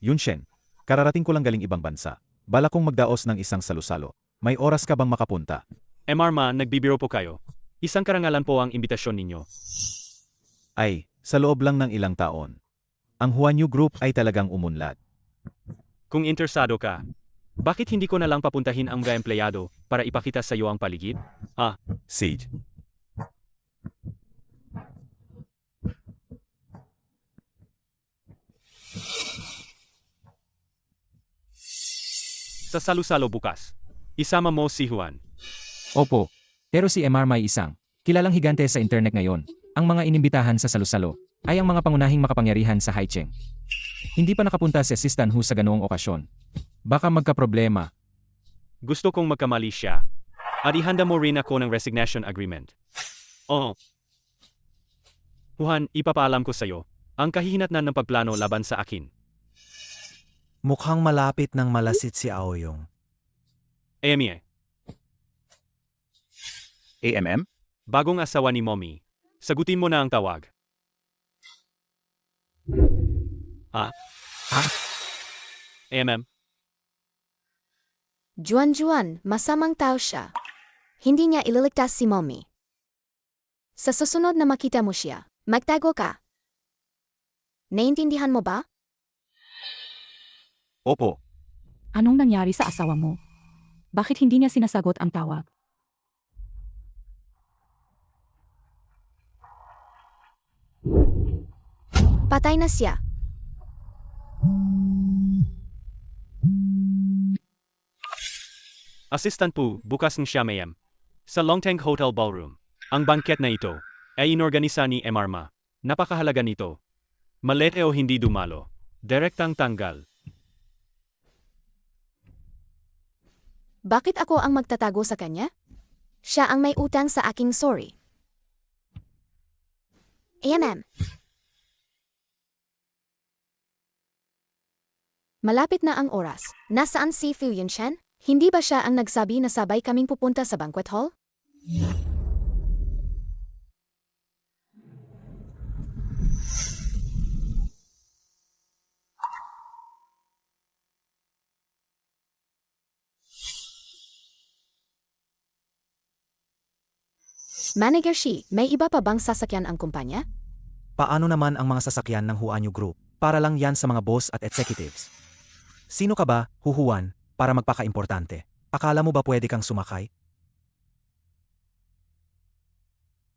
Yunshen, kararating ko lang galing ibang bansa. Bala kong magdaos ng isang salusalo. May oras ka bang makapunta? MR ma, nagbibiro po kayo. Isang karangalan po ang imbitasyon ninyo. Ay, sa loob lang ng ilang taon. Ang Huanyu Group ay talagang umunlad. Kung interesado ka, bakit hindi ko na lang papuntahin ang mga empleyado para ipakita sa iyo ang paligid? Sage. Sa salusalo bukas. Isama mo si Juan. Opo. Pero si MR may isang kilalang higante sa internet ngayon. Ang mga inimbitahan sa salusalo ay ang mga pangunahing makapangyarihan sa Haicheng. Hindi pa nakapunta si Assistant Hu sa ganoong okasyon. Baka magkaproblema. Gusto kong magkamali siya. At ihanda mo rin ako ng resignation agreement. Oo. Juan, ipapaalam ko sa iyo ang kahihinatnan ng pagplano laban sa akin. Mukhang malapit ng malasit si Aoyong. Amy. AMM? Bagong asawa ni Mommy. Sagutin mo na ang tawag. AMM. Juan, masamang tao siya. Hindi niya ililigtas si mommy. Sa susunod na makita mo siya, magtago ka. Naintindihan mo ba? Opo. Anong nangyari sa asawa mo? Bakit hindi niya sinasagot ang tawag? Patay na siya. Assistant po, bukas ng siyam AM. Sa Longteng Hotel Ballroom. Ang bangket na ito ay inorganisa ni MR. Napakahalaga nito. Malete o hindi dumalo. Direktang tanggal. Bakit ako ang magtatago sa kanya? Siya ang may utang sa aking sorry. AMM. Malapit na ang oras. Nasaan si Fu Yunshen? Hindi ba siya ang nagsabi na sabay kaming pupunta sa banquet hall? Manager Shi, may iba pa bang sasakyan ang kumpanya? Paano naman ang mga sasakyan ng Huanyu Group? Para lang yan sa mga boss at executives. Sino ka ba, Huhuan, para magpaka-importante? Akala mo ba pwede kang sumakay?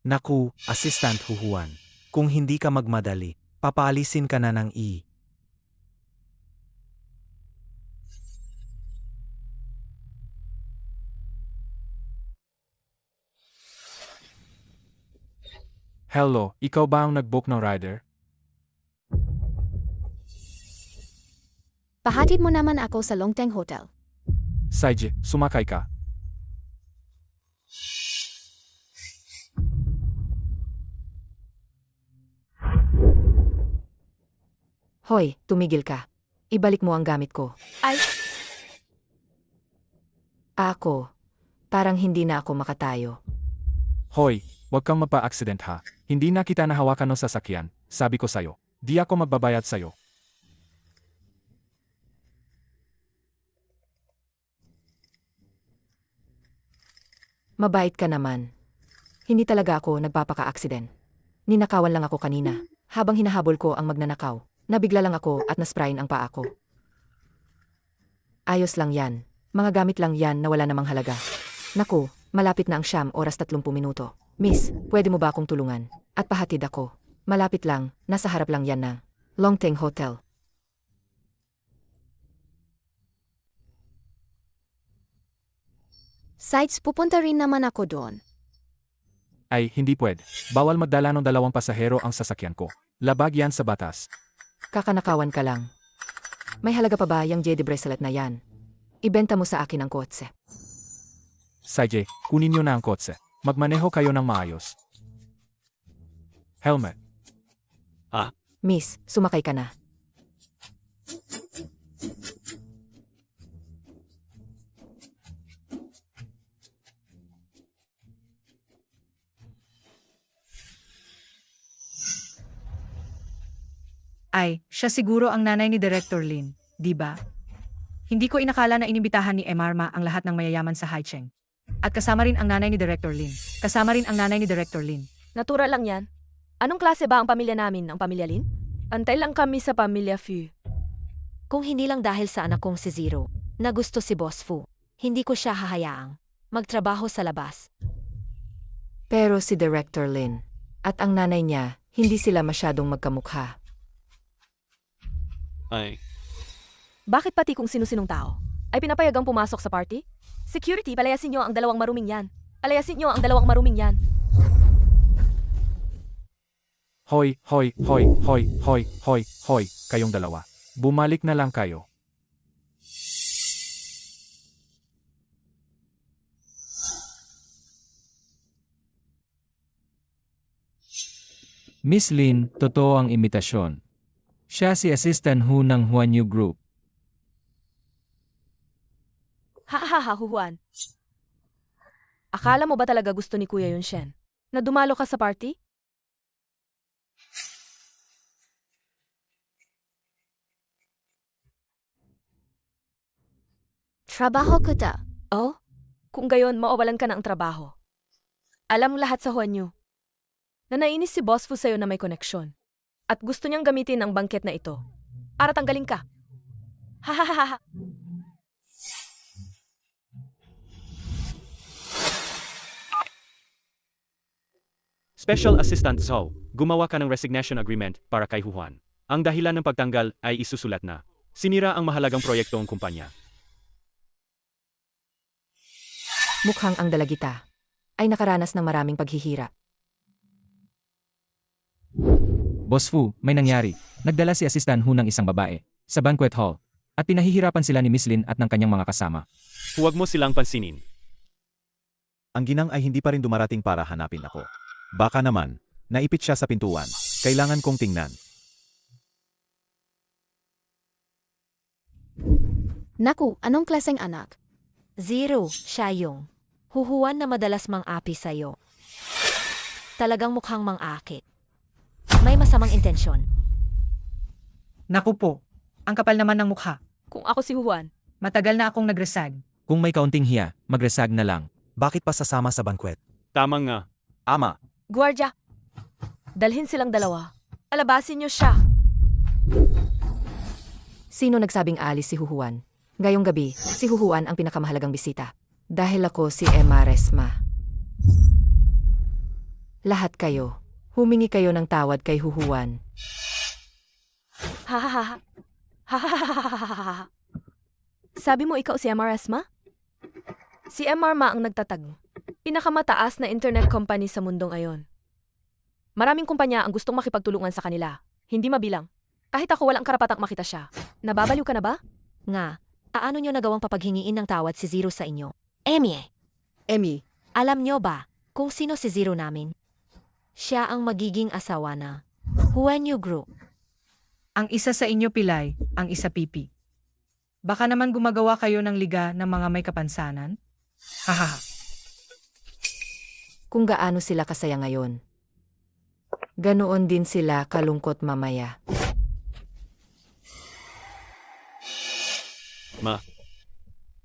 Naku, Assistant Huhuan, kung hindi ka magmadali, papalisin ka na ng E. Hello, ikaw ba ang nag-book ng rider? Pahatid mo naman ako sa Longteng Hotel. Saiji, sumakay ka. Hoy, tumigil ka. Ibalik mo ang gamit ko. Ay, Ako. Parang hindi na ako makatayo. Hoy, wag kang mapa-accident ha. Hindi na kita nahawakan ng sasakyan. Sabi ko sa'yo, di ako magbabayad sa'yo. Mabait ka naman. Hindi talaga ako nagpapaka-aksident. Ninakawan lang ako kanina. Habang hinahabol ko ang magnanakaw, nabigla lang ako at nasprayin ang paa ko. Ayos lang yan. Mga gamit lang yan na wala namang halaga. Naku, malapit na ang 9:30 minuto. Miss, pwede mo ba akong tulungan? At pahatid ako. Malapit lang, nasa harap lang yan ng Longteng Hotel. Sites, pupunta rin naman ako doon. Ay, hindi pwede. Bawal magdala ng 2 pasahero ang sasakyan ko. Labag yan sa batas. Kakanakawan ka lang. May halaga pa ba yung jade bracelet na yan? Ibenta mo sa akin ang kotse. Saje, kunin niyo na ang kotse. Magmaneho kayo ng maayos. Helmet. Miss, sumakay ka na. Ay, siya siguro ang nanay ni Director Lin, di ba? Hindi ko inakala na inimbitahan ni Emarma ang lahat ng mayayaman sa Haicheng. At kasama rin ang nanay ni Director Lin. Kasama rin ang nanay ni Director Lin. Natural lang yan. Anong klase ba ang pamilya namin, ang pamilya Lin? Antay lang kami sa pamilya Fu. Kung hindi lang dahil sa anak kong si Zero, na gusto si Boss Fu, hindi ko siya hahayaang magtrabaho sa labas. Pero si Director Lin at ang nanay niya, hindi sila masyadong magkamukha. Ay, Bakit pati kung sino-sinong tao ay pinapayagang pumasok sa party? Security, palayasin niyo ang 2 maruming yan. Palayasin niyo ang 2 maruming yan. Hoy, hoy, hoy, hoy, hoy, hoy, hoy, kayong dalawa. Bumalik na lang kayo. Miss Lin, totoo ang imitasyon. Siya si Assistant Hu ng Huanyu Group. Ha, Juan. Akala mo ba talaga gusto ni Kuya Yunshen na dumalo ka sa party? Trabaho ko ta. Oh? Kung gayon, mawawalan ka ng trabaho. Alam lahat sa Huanyu na nainis si Boss Fu sa'yo na may koneksyon at gusto niyang gamitin ang bangket na ito para tanggalin ka. Ha ha ha ha. Special Assistant Zhou, gumawa ka ng resignation agreement para kay Juan. Ang dahilan ng pagtanggal ay isusulat na. Sinira ang mahalagang proyekto ng kumpanya. Mukhang ang dalagita ay nakaranas ng maraming paghihira. Boss Fu, may nangyari. Nagdala si Assistant Hu ng isang babae sa banquet hall at pinahihirapan sila ni Miss Lin at ng kanyang mga kasama. Huwag mo silang pansinin. Ang ginang ay hindi pa rin dumarating para hanapin ako. Baka naman, naipit siya sa pintuan. Kailangan kong tingnan. Naku, anong klaseng anak? Zero, siya yung huhuan na madalas mang-api sa'yo. Talagang mukhang mang-akit. May masamang intensyon. Naku po, ang kapal naman ng mukha. Kung ako si Juan, Matagal na akong nagresag. Kung may kaunting hiya, magresag na lang. Bakit pa sasama sa banquet? Tama nga. Ama, Guardia, dalhin silang 2. Alabasin niyo siya. Sino nagsabing aalis si Huhuan? Ngayong gabi, si Huhuan ang pinakamahalagang bisita. Dahil ako si Emma Resma. Lahat kayo, humingi kayo ng tawad kay Huhuan. Ha ha ha ha. Ha ha ha ha ha ha ha. Sabi mo ikaw si MR Esma? Si MR Ma ang nagtatag. Pinakamataas na internet company sa mundo ngayon. Maraming kumpanya ang gustong makipagtulungan sa kanila. Hindi mabilang. Kahit ako walang karapatang makita siya. Nababaliw ka na ba? Nga, paano nyo nagawang papaghingiin ng tawad si Zero sa inyo? Emmy, Emmy, alam nyo ba kung sino si Zero namin? Siya ang magiging asawa na Huanyu Group. Ang isa sa inyo pilay, ang isa pipi. Baka naman gumagawa kayo ng liga ng mga may kapansanan? Hahaha. kung gaano sila kasaya ngayon. Ganoon din sila kalungkot mamaya. Ma,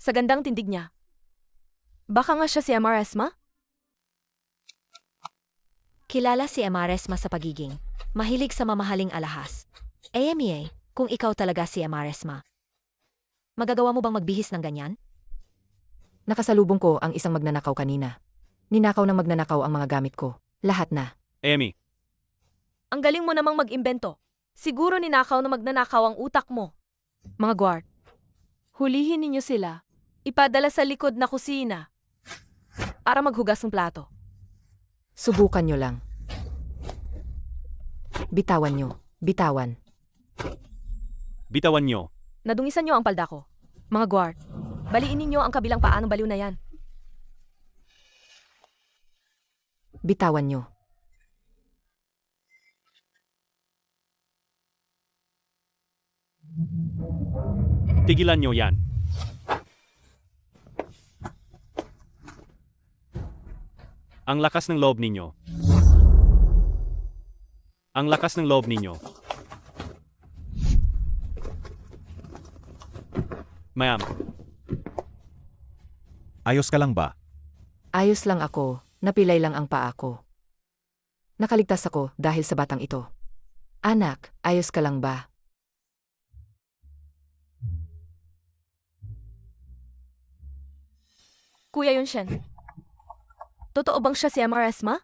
Sa gandang tindig niya. Baka nga siya si MR Esma? Kilala si Emaresma sa pagiging mahilig sa mamahaling alahas. Emmy, kung ikaw talaga si Emaresma, magagawa mo bang magbihis ng ganyan? Nakasalubong ko ang isang magnanakaw kanina. Ninakaw ng magnanakaw ang mga gamit ko. Lahat na. Amy, Ang galing mo namang mag-imbento. Siguro ninakaw na magnanakaw ang utak mo. Mga guard, hulihin ninyo sila. Ipadala sa likod na kusina para maghugas ng plato. Subukan nyo lang. Bitawan nyo. Bitawan. bitawan nyo. Nadungisan nyo ang palda ko. Mga guard, baliin ninyo ang kabilang paa ng baliw na yan. Bitawan nyo. Tigilan nyo yan. Ang lakas ng loob ninyo. Ang lakas ng loob ninyo. Ma'am, Ayos ka lang ba? Ayos lang ako. Napilay lang ang paa ko. Nakaligtas ako dahil sa batang ito. Anak, ayos ka lang ba? Kuya Yunshen, totoo bang siya si MRS Ma?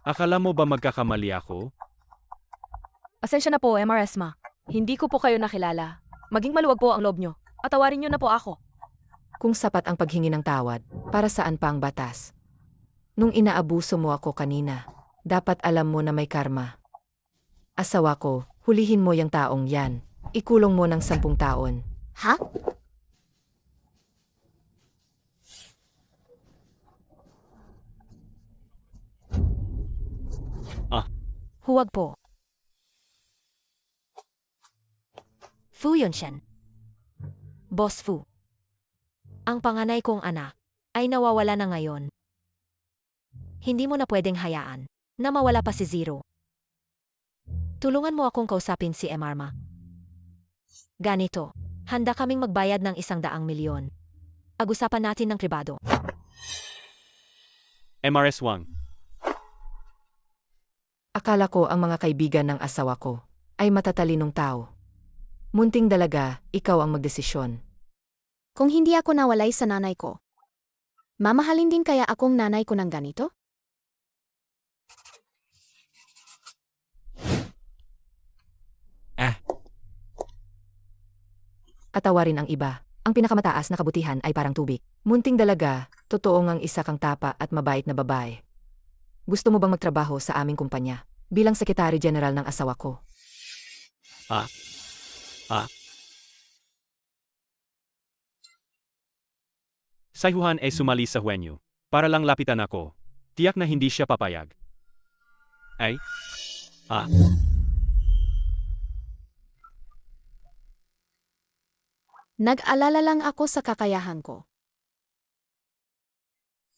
akala mo ba magkakamali ako? Pasensya na po, MRS Ma. Hindi ko po kayo nakilala. Maging maluwag po ang loob nyo. Patawarin nyo na po ako. Kung sapat ang paghingi ng tawad, para saan pa ang batas? Nung inaabuso mo ako kanina, dapat alam mo na may karma. Asawa ko, hulihin mo yung taong yan. Ikulong mo ng 10 taon. Ha? Huwag po. Fu Yunshen. Boss Fu. Ang panganay kong anak ay nawawala na ngayon. Hindi mo na pwedeng hayaan na mawala pa si Zero. Tulungan mo akong kausapin si Emarma. Ganito, handa kaming magbayad ng 100 milyon. Pag-usapan natin ng pribado. MRS Wang, Akala ko ang mga kaibigan ng asawa ko ay matatalinong tao. Munting dalaga, ikaw ang magdesisyon. Kung hindi ako nawalay sa nanay ko, mamahalin din kaya akong nanay ko ng ganito? Atawarin ang iba. Ang pinakamataas na kabutihan ay parang tubig. Munting dalaga, totoo ngang isa kang tapa at mabait na babae. Gusto mo bang magtrabaho sa aming kumpanya bilang sekretary general ng asawa ko? Sayhuhan ay sumali sa huwenyo. Para lang lapitan ako. Tiyak na hindi siya papayag. Ay? Nag-alala lang ako sa kakayahan ko.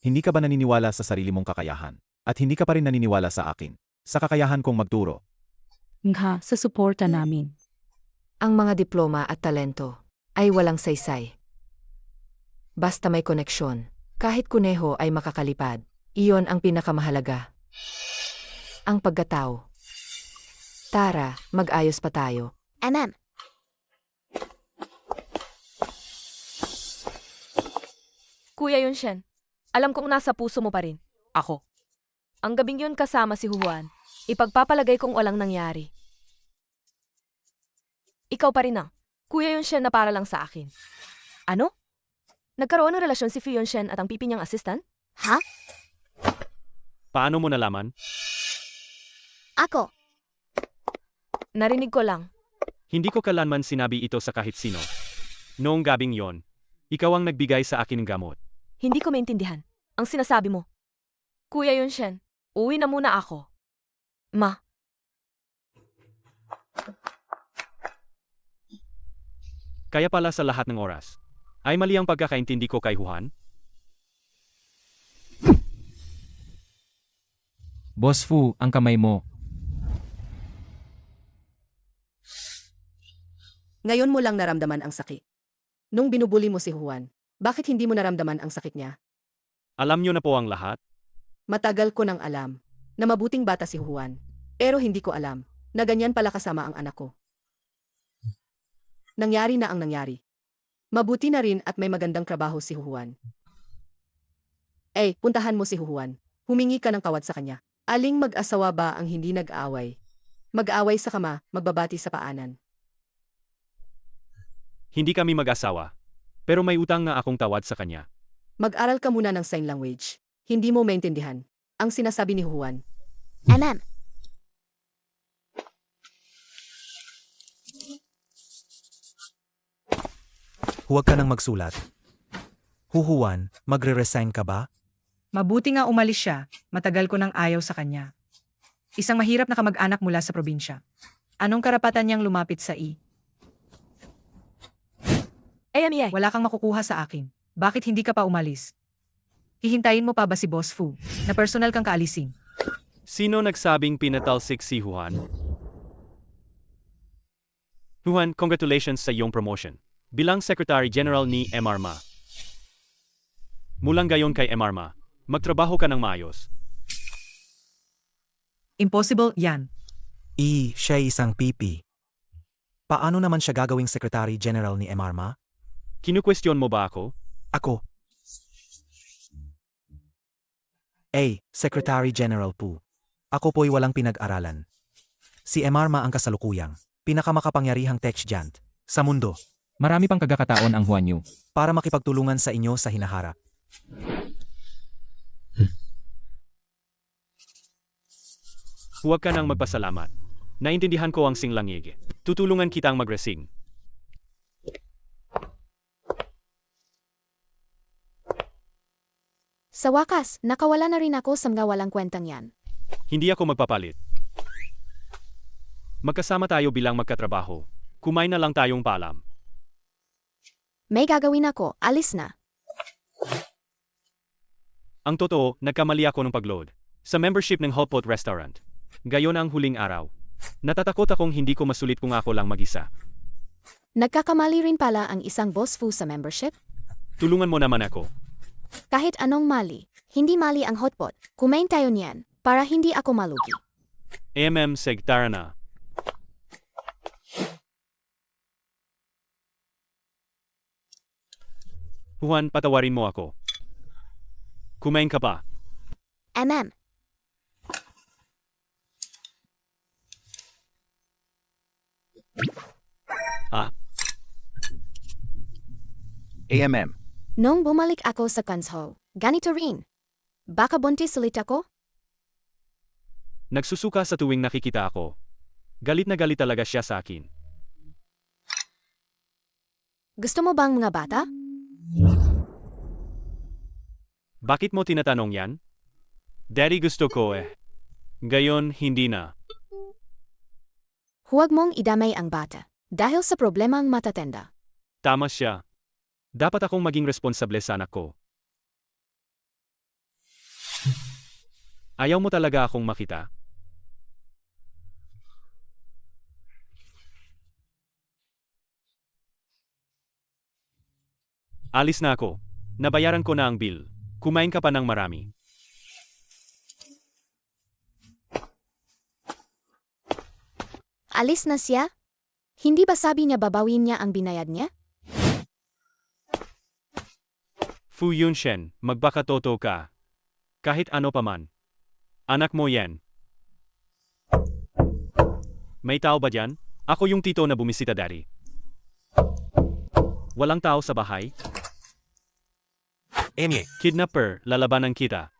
Hindi ka ba naniniwala sa sarili mong kakayahan? At hindi ka pa rin naniniwala sa akin? Sa kakayahan kong magturo? Nga, sa suporta namin. Ang mga diploma at talento ay walang saysay. Basta may koneksyon, kahit kuneho ay makakalipad. Iyon ang pinakamahalaga. Ang pagkatao. Tara, mag-ayos pa tayo. Ma'am, Kuya Yunshen, alam kong nasa puso mo pa rin. Ako. Ang gabing yun kasama si Juan, ipagpapalagay kong walang nangyari. Ikaw pa rin ang Kuya Yunshen na para lang sa akin. Ano? Nagkaroon ng relasyon si Fu Yunshen at ang pipi niyang assistant? ha? Paano mo nalaman? Ako. Narinig ko lang. Hindi ko kailanman sinabi ito sa kahit sino. Noong gabing yon, ikaw ang nagbigay sa akin ng gamot. Hindi ko maintindihan. Ang sinasabi mo. Kuya Yunshen, uwi na muna ako. Ma. Kaya pala sa lahat ng oras, ay mali ang pagkakaintindi ko kay Juan? Boss Fu, ang kamay mo. Ngayon mo lang naramdaman ang sakit. Nung binubuli mo si Juan, bakit hindi mo naramdaman ang sakit niya? Alam niyo na po ang lahat? Matagal ko nang alam na mabuting bata si Juan. Pero hindi ko alam na ganyan pala kasama ang anak ko. Nangyari na ang nangyari. Mabuti na rin at may magandang trabaho si Juan. Puntahan mo si Huhuan. Humingi ka ng tawad sa kanya. Aling mag-asawa ba ang hindi nag-away? Mag-away sa kama, magbabati sa paanan. Hindi kami mag-asawa. Pero may utang nga akong tawad sa kanya. Mag-aral ka muna ng sign language. Hindi mo maintindihan ang sinasabi ni Huhuan. Huwag ka nang magsulat. Huhuan, magre-resign ka ba? Mabuti nga umalis siya, matagal ko nang ayaw sa kanya. Isang mahirap na kamag-anak mula sa probinsya. Anong karapatan niyang lumapit sa Amy, Wala kang makukuha sa akin. Bakit hindi ka pa umalis? Hihintayin mo pa ba si Boss Fu, na personal kang kaalisin? Sino nagsabing pinatalsik si Juan? Juan, congratulations sa iyong promotion. Bilang Secretary General ni MRMA. Mulang gayon kay MRMA, magtrabaho ka ng maayos. Impossible yan. Siya isang pipi. Paano naman siya gagawing Secretary General ni MRMA? Kinukwestiyon mo ba ako? Ako. Secretary General Pu. Ako po'y walang pinag-aralan. Si MRMA ang kasalukuyang pinakamakapangyarihang tech giant sa mundo Marami pang kagakataon ang Huan Yu. para makipagtulungan sa inyo sa hinaharap. Huwag ka nang magpasalamat. Naintindihan ko ang singlangig. Tutulungan kitang magresing. Sa wakas, nakawala na rin ako sa mga walang kwentang yan. Hindi ako magpapalit. Magkasama tayo bilang magkatrabaho. Kumain na lang tayong paalam. May gagawin ako, alis na. Ang totoo, nagkamali ako ng pag-load sa membership ng Hotpot Restaurant. Gayon ang huling araw. Natatakot akong hindi ko masulit kung ako lang mag-isa. Nagkakamali rin pala ang isang Boss Fu sa membership? Tulungan mo naman ako. Kahit anong mali, hindi mali ang hotpot. Kumain tayo niyan, para hindi ako malugi. Segtara na. Juan, patawarin mo ako. Kumain ka pa. MM. AMM. Nung bumalik ako sa Kanso, ganito rin. Baka buntis ulit ako? Nagsusuka sa tuwing nakikita ako. Galit na galit talaga siya sa akin. Gusto mo bang mga bata? Bakit mo tinatanong yan? Daddy, gusto ko eh. Gayon, hindi na. Huwag mong idamay ang bata. Dahil sa problemang matatenda. Tama siya. Dapat akong maging responsable sa anak ko. Ayaw mo talaga akong makita? Alis na ako. Nabayaran ko na ang bill. Kumain ka pa ng marami. Alis na siya? Hindi ba sabi niya babawin niya ang binayad niya? Fu Yunshen, magbakatoto ka. Kahit ano pa man. Anak mo yan. May tao ba dyan? Ako yung tito na bumisita, Daddy. Walang tao sa bahay? Amy, Kidnapper, lalabanan kita.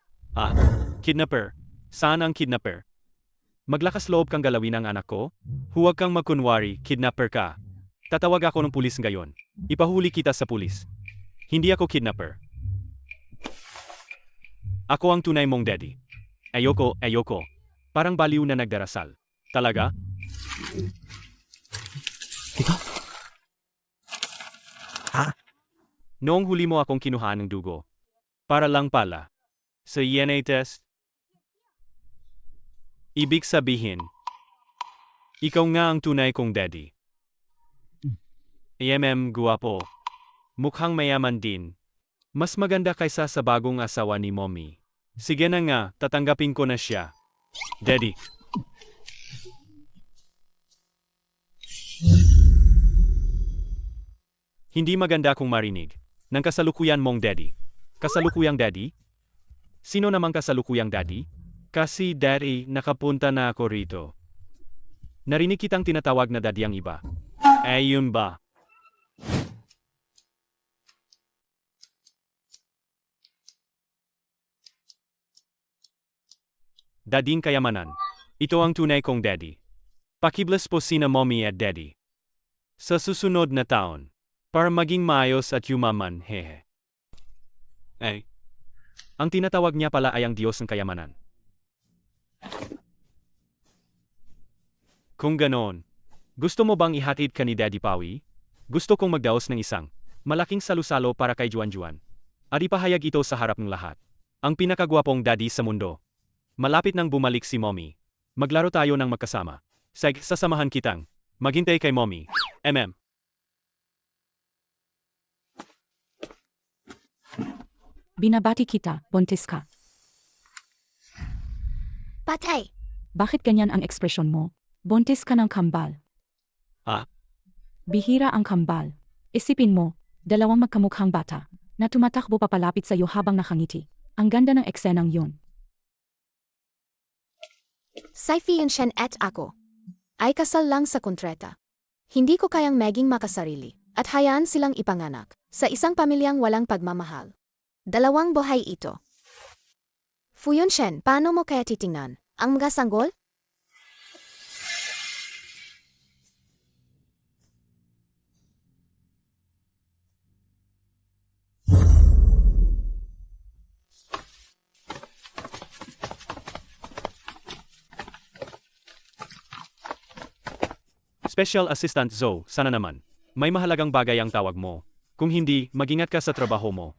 Kidnapper. Saan ang kidnapper? Maglakas loob kang galawin ang anak ko? Huwag kang magkunwari, kidnapper ka. Tatawag ako ng pulis ngayon. Ipahuli kita sa pulis. Hindi ako kidnapper. Ako ang tunay mong daddy. Ayoko. Parang baliw na nagdarasal. Talaga? Ikaw? Ha? Noong huli mo akong kinuhaan ng dugo. Para lang pala. Sa DNA test. Ibig sabihin, ikaw nga ang tunay kong daddy. Guwapo. Mukhang mayaman din. Mas maganda kaysa sa bagong asawa ni Mommy. Sige na nga, tatanggapin ko na siya. Daddy. Hindi maganda kung marinig ng kasalukuyan mong daddy. Kasalukuyang daddy? Sino namang kasalukuyang daddy? Kasi daddy, nakapunta na ako rito. Narinig kitang tinatawag na daddy ang iba. Ayun ba? Dading kayamanan. Ito ang tunay kong daddy. Pakibless po sina mommy at daddy. Sa susunod na taon, para maging maayos at yumaman, hehe. Ay. Ang tinatawag niya pala ay ang Diyos ng kayamanan. Kung ganoon, gusto mo bang ihatid ka ni Daddy Pawi? Gusto kong magdaos ng isang malaking salusalo para kay Juan. At ipahayag ito sa harap ng lahat. Ang pinakagwapong daddy sa mundo. Malapit nang bumalik si mommy. Maglaro tayo ng magkasama. Sige, sasamahan kitang maghintay kay mommy. Binabati kita, buntis ka. Patay! Bakit ganyan ang ekspresyon mo? Buntis ka ng kambal. Ah? Bihira ang kambal. Isipin mo, dalawang magkamukhang bata na tumatakbo papalapit sa iyo habang nakangiti. Ang ganda ng eksenang yun. Si Fu Yunshen at ako ay kasal lang sa kontrata. Hindi ko kayang maging makasarili at hayaan silang ipanganak sa isang pamilyang walang pagmamahal. Dalawang buhay ito. Fu Yunshen, paano mo kaya titingnan ang mga sanggol? Special Assistant Zoe, sana naman. May mahalagang bagay ang tawag mo. Kung hindi, mag-ingat ka sa trabaho mo.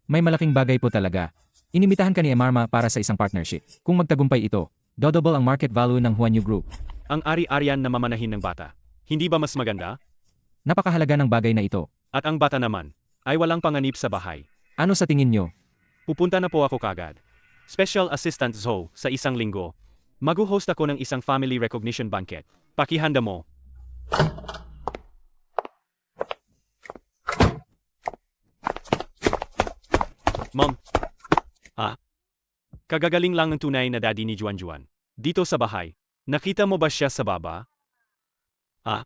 May malaking bagay po talaga. Inimitahan ka ni Emarma para sa isang partnership. Kung magtagumpay ito, double ang market value ng Huanyu Group. Ang ari-arian na mamanahin ng bata. Hindi ba mas maganda? Napakahalaga ng bagay na ito. At ang bata naman, ay walang panganib sa bahay. Ano sa tingin nyo? Pupunta na po ako kagad. Special Assistant Zoe, sa isang linggo. Mag-host ako ng isang family recognition banquet. Pakihanda mo. Mom. Kagagaling lang ang tunay na daddy ni Juan. Dito sa bahay. Nakita mo ba siya sa baba? 5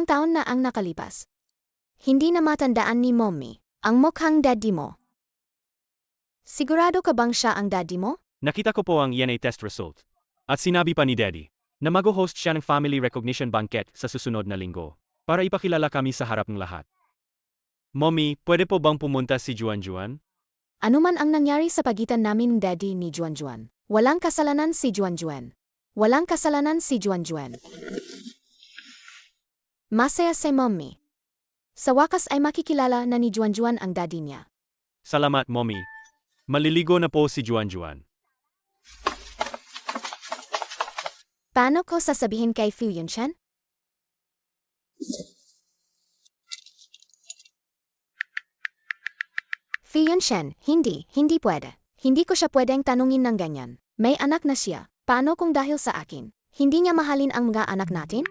taon na ang nakalipas. Hindi na matandaan ni Mommy ang mukhang daddy mo. Sigurado ka bang siya ang daddy mo? Nakita ko po ang DNA test result. At sinabi pa ni daddy na mag-host siya ng family recognition banquet sa susunod na linggo para ipakilala kami sa harap ng lahat. Mommy, pwede po bang pumunta si Juan? Ano man ang nangyari sa pagitan namin ng daddy ni Juan. Walang kasalanan si Juan. Walang kasalanan si Juan. Masaya si Mommy. Sa wakas ay makikilala na ni Juan ang daddy niya. Salamat, Mommy. Maliligo na po si Juan. Paano ko sasabihin kay Fu Yunshen? Fu Yunshen, hindi pwede. Hindi ko siya pwedeng tanungin ng ganyan. May anak na siya. Paano kung dahil sa akin, hindi niya mahalin ang mga anak natin?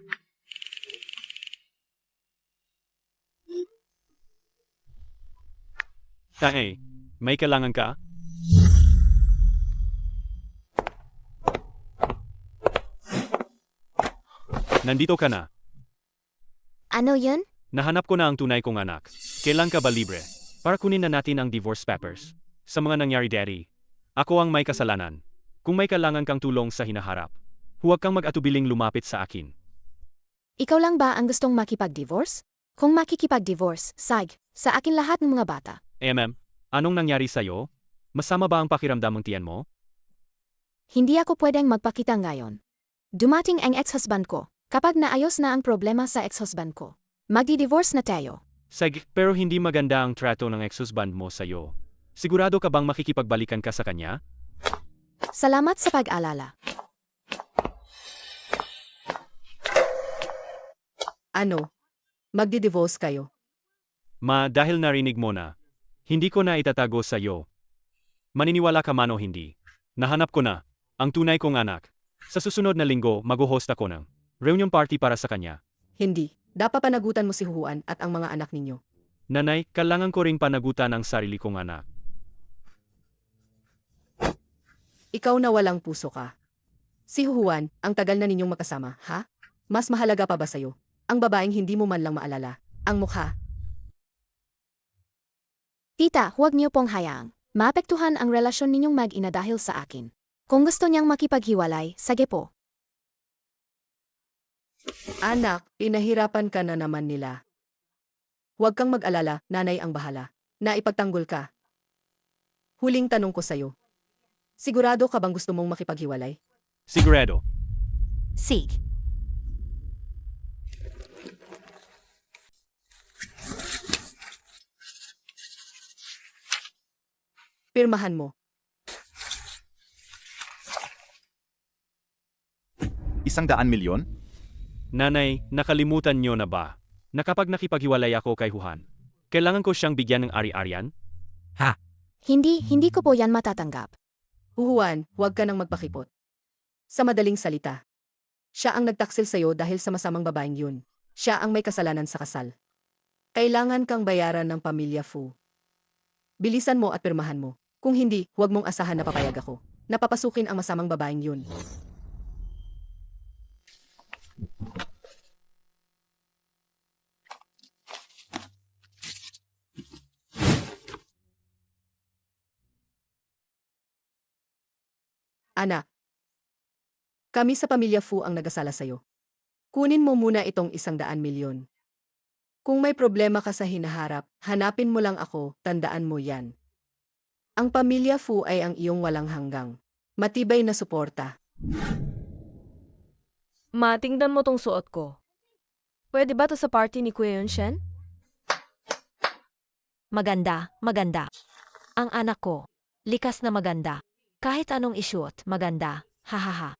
Hey, may kailangan ka? Nandito ka na. Ano yun? Nahanap ko na ang tunay kong anak. Kailan ka ba libre? Para kunin na natin ang divorce papers. Sa mga nangyari, Daddy. Ako ang may kasalanan. Kung may kailangan kang tulong sa hinaharap, huwag kang mag-atubiling lumapit sa akin. Ikaw lang ba ang gustong makipag-divorce? Kung makikipag-divorce, sa akin lahat ng mga bata. Anong nangyari sa'yo? Masama ba ang pakiramdam ng tiyan mo? Hindi ako pwedeng magpakita ngayon. Dumating ang ex-husband ko. Kapag naayos na ang problema sa ex-husband ko, magdi-divorce na tayo. Pero hindi maganda ang trato ng ex-husband mo sa'yo. Sigurado ka bang makikipagbalikan ka sa kanya? Salamat sa pag-alala. Ano? Magdi-divorce kayo? Dahil narinig mo na, hindi ko na itatago sa'yo. Maniniwala ka man o hindi. Nahanap ko na ang tunay kong anak. Sa susunod na linggo, mag-host ako ng reunion party para sa kanya. Hindi. Dapat panagutan mo si Juan at ang mga anak ninyo. Nanay, kailangan ko ring panagutan ang sarili kong anak. Ikaw na walang puso ka. Si Juan, ang tagal na ninyong magkasama, ha? Mas mahalaga pa ba sa'yo? Ang babaeng hindi mo man lang maalala. Ang mukha. Tita, huwag niyo pong hayaang maapektuhan ang relasyon ninyong mag-ina dahil sa akin. Kung gusto niyang makipaghiwalay, sige po. Anak, pinahirapan ka na naman nila. Huwag kang mag-alala, nanay ang bahala. Naipagtanggol ka. Huling tanong ko sa'yo. Sigurado ka bang gusto mong makipaghiwalay? Sigurado. Sig. Pirmahan mo. 100,000,000? Nanay, nakalimutan niyo na ba? Na kapag nakipaghiwalay ako kay Juan, kailangan ko siyang bigyan ng ari-arian? Hindi ko po yan matatanggap. Juan, huwag ka nang magpakipot. Sa madaling salita. Siya ang nagtaksil sa'yo dahil sa masamang babaeng yun. Siya ang may kasalanan sa kasal. Kailangan kang bayaran ng pamilya Fu. Bilisan mo at pirmahan mo. Kung hindi, huwag mong asahan na papayag ako. Napapasukin ang masamang babaeng yun. Anak, kami sa pamilya Fu ang nagasala sa'yo. Kunin mo muna itong 100,000,000. Kung may problema ka sa hinaharap, hanapin mo lang ako, tandaan mo yan. Ang pamilya Fu ay ang iyong walang hanggang. Matibay na suporta. Ma, tingnan mo tong suot ko. Pwede ba to sa party ni Kuya Yunshen? Maganda, maganda. Ang anak ko, likas na maganda. Kahit anong isuot, maganda, hahaha.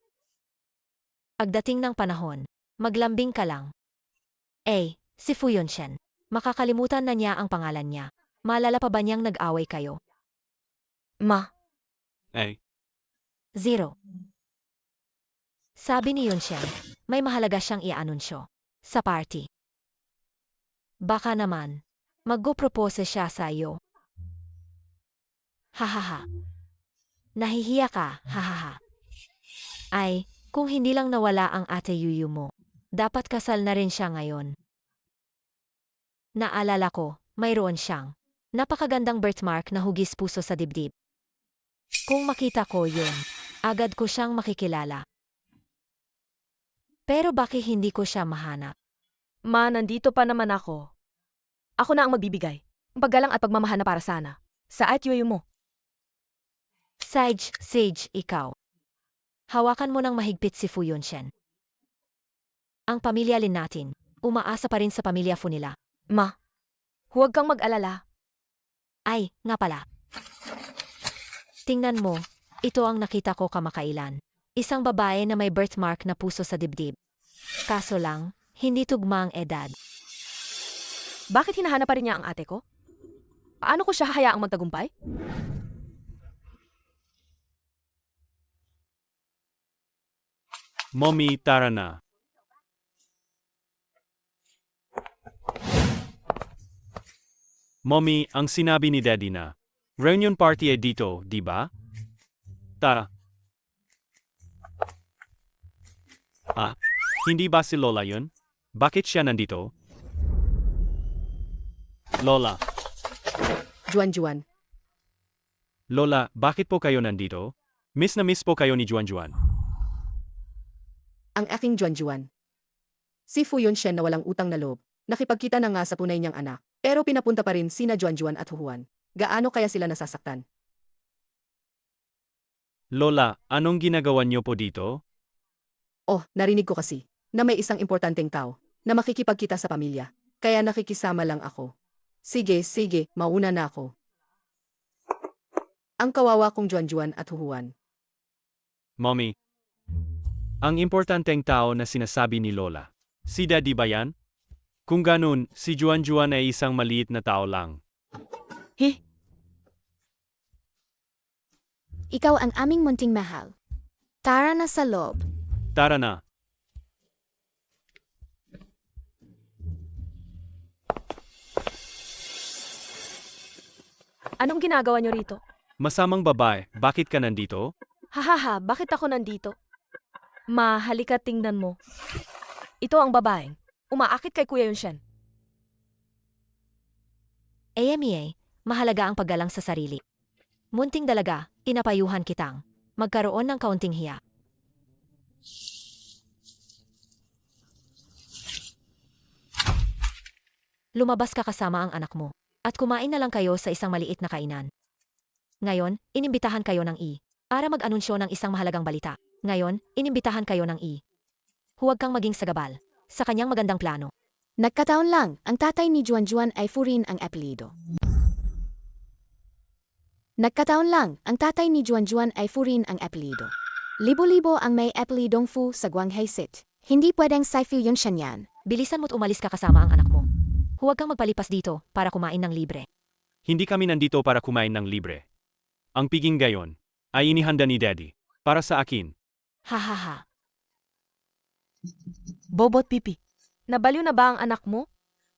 Pagdating ng panahon, maglambing ka lang. Si Fu Yunshen. Makakalimutan na niya ang pangalan niya. Maalala pa ba niyang nag-away kayo? Ma, 0. Sabi ni Yunshen, may mahalaga siyang i-anunsyo. Sa party. Baka naman, mag-propose siya sa iyo. Hahaha. Nahihiya ka, hahaha. Kung hindi lang nawala ang ate Yuyu mo, dapat kasal na rin siya ngayon. Naalala ko, mayroon siyang napakagandang birthmark na hugis puso sa dibdib. Kung makita ko yun, agad ko siyang makikilala. Pero bakit hindi ko siya mahanap? Ma, nandito pa naman ako. Ako na ang magbibigay. Ang paggalang at pagmamahal na para sana. Sa at yuyu mo. Sage, ikaw. Hawakan mo ng mahigpit si Fu Yunshen. Ang pamilya Lin natin, umaasa pa rin sa pamilya Fu nila. Ma, huwag kang mag-alala. Nga pala. Tingnan mo, ito ang nakita ko kamakailan. Isang babae na may birthmark na puso sa dibdib. Kaso lang, hindi tugma ang edad. Bakit hinahanap pa rin niya ang ate ko? Paano ko siya hayaang magtagumpay? Mommy, tara na. Mommy, ang sinabi ni Daddy na reunion party ay dito, di ba? Tara. Hindi ba si Lola yun? Bakit siya nandito? Lola. Juan. Lola, bakit po kayo nandito? Miss na miss po kayo ni Juan. Ang aking Juan. Si Fu Yunshen na walang utang na loob, nakipagkita na nga sa tunay niyang anak, pero pinapunta pa rin sina Juan at Juan. Gaano kaya sila nasasaktan? Lola, anong ginagawa niyo po dito? Narinig ko kasi na may isang importanteng tao na makikipagkita sa pamilya, kaya nakikisama lang ako. Sige, mauna na ako. Ang kawawa kong Juan at Juan. Mommy, ang importanteng tao na sinasabi ni Lola, si Daddy ba yan? Kung ganun, si Juan ay isang maliit na tao lang. Ikaw ang aming munting mahal. Tara na sa loob. Tara na. Anong ginagawa niyo rito? Masamang babae, bakit ka nandito? Hahaha, bakit ako nandito? Ma, halika tingnan mo. Ito ang babaeng. Umaakit kay Kuya Yunshen. AMEA, mahalaga ang paggalang sa sarili. Munting dalaga, pinapayuhan kitang. Magkaroon ng kaunting hiya. Lumabas ka kasama ang anak mo. At kumain na lang kayo sa isang maliit na kainan. Ngayon, inimbitahan kayo ng para mag-anunsyo ng isang mahalagang balita. Ngayon, inimbitahan kayo ng huwag kang maging sagabal sa kanyang magandang plano. Nagkataon lang, ang tatay ni Juan ay Furin ang apelido. Nagkataon lang, ang tatay ni Juan ay Furin ang apelido. Libo-libo ang may apelidong Fu sa Guanghay City. Hindi pwedeng si Fu Yunshen yan. Bilisan mo't umalis ka kasama ang anak mo. Huwag kang magpalipas dito para kumain ng libre. Hindi kami nandito para kumain ng libre. Ang piging gayon ay inihanda ni Daddy para sa akin. Hahaha. Bobot pipi. Nabaliw na ba ang anak mo?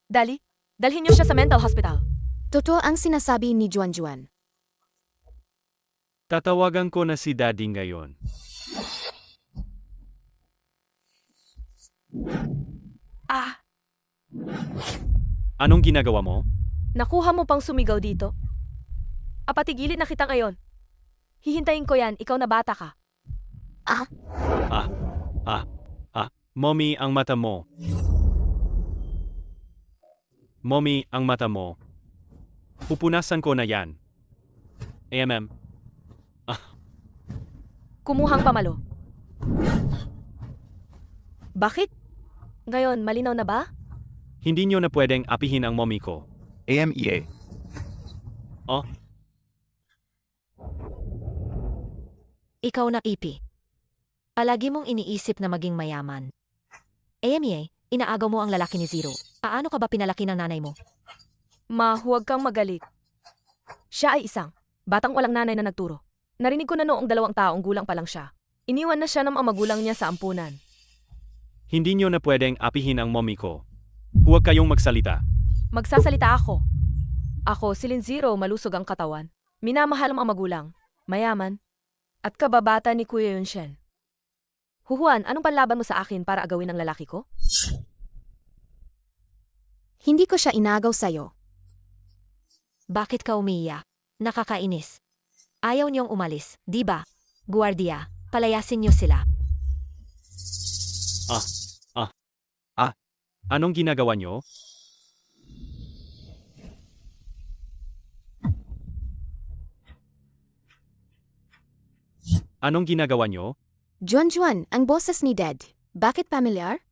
Dali, dalhin niyo siya sa mental hospital. Totoo ang sinasabi ni Juan. Tatawagan ko na si Daddy ngayon. Ah, Anong ginagawa mo? nakuha mo pang sumigaw dito? Apatigilid na kita ngayon. Hihintayin ko yan, ikaw na bata ka. Mommy, ang mata mo. Mommy, ang mata mo. Pupunasan ko na yan. Kumuhang pamalo. Bakit? Ngayon, malinaw na ba? Hindi nyo na pwedeng apihin ang mommy ko. AMEA. Ikaw na ipi. Palagi mong iniisip na maging mayaman. AMEA, inaagaw mo ang lalaki ni Zero. Paano ka ba pinalaki ng nanay mo? Ma, huwag kang magalit. Siya ay isang batang walang nanay na nagturo. Narinig ko na noong 2 taong gulang pa lang siya. Iniwan na siya ng mga magulang niya sa ampunan. Hindi nyo na pwedeng apihin ang mommy ko. Huwag kayong magsalita. Magsasalita ako. Ako, si Zero, malusog ang katawan. Minamahal ang mga magulang, mayaman, at kababata ni Kuya Yunshen. Huhuan, anong panlaban mo sa akin para agawin ang lalaki ko? Hindi ko siya inagaw sa'yo. Bakit ka umiiyak? Nakakainis. Ayaw niyong umalis, di ba? Guardia, palayasin niyo sila. Anong ginagawa nyo? Anong ginagawa nyo? Juan, ang boses ni Dad. Bakit pamilyar?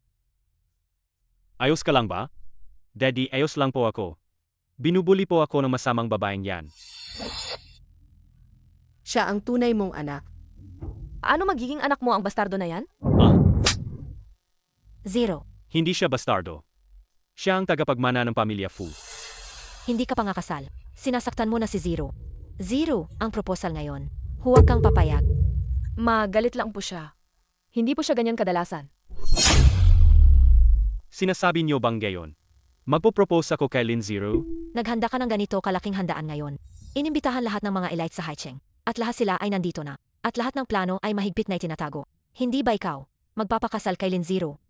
Ayos ka lang ba? Daddy, ayos lang po ako. Binubuli po ako ng masamang babaeng yan. Siya ang tunay mong anak. Ano magiging anak mo ang bastardo na yan? Zero, Hindi siya bastardo. Siya ang tagapagmana ng pamilya Fu. hindi ka pangakasal. Sinasaktan mo na si Zero. Zero, ang proposal ngayon. Huwag kang papayag. Ma, galit lang po siya. Hindi po siya ganyan kadalasan. Sinasabi niyo bang gayon? Magpo-propose ako kay Zero? Naghanda ka ng ganito kalaking handaan ngayon. Inimbitahan lahat ng mga elite sa Haicheng. At lahat sila ay nandito na. At lahat ng plano ay mahigpit na itinatago. Hindi ba ikaw magpapakasal kay Zero?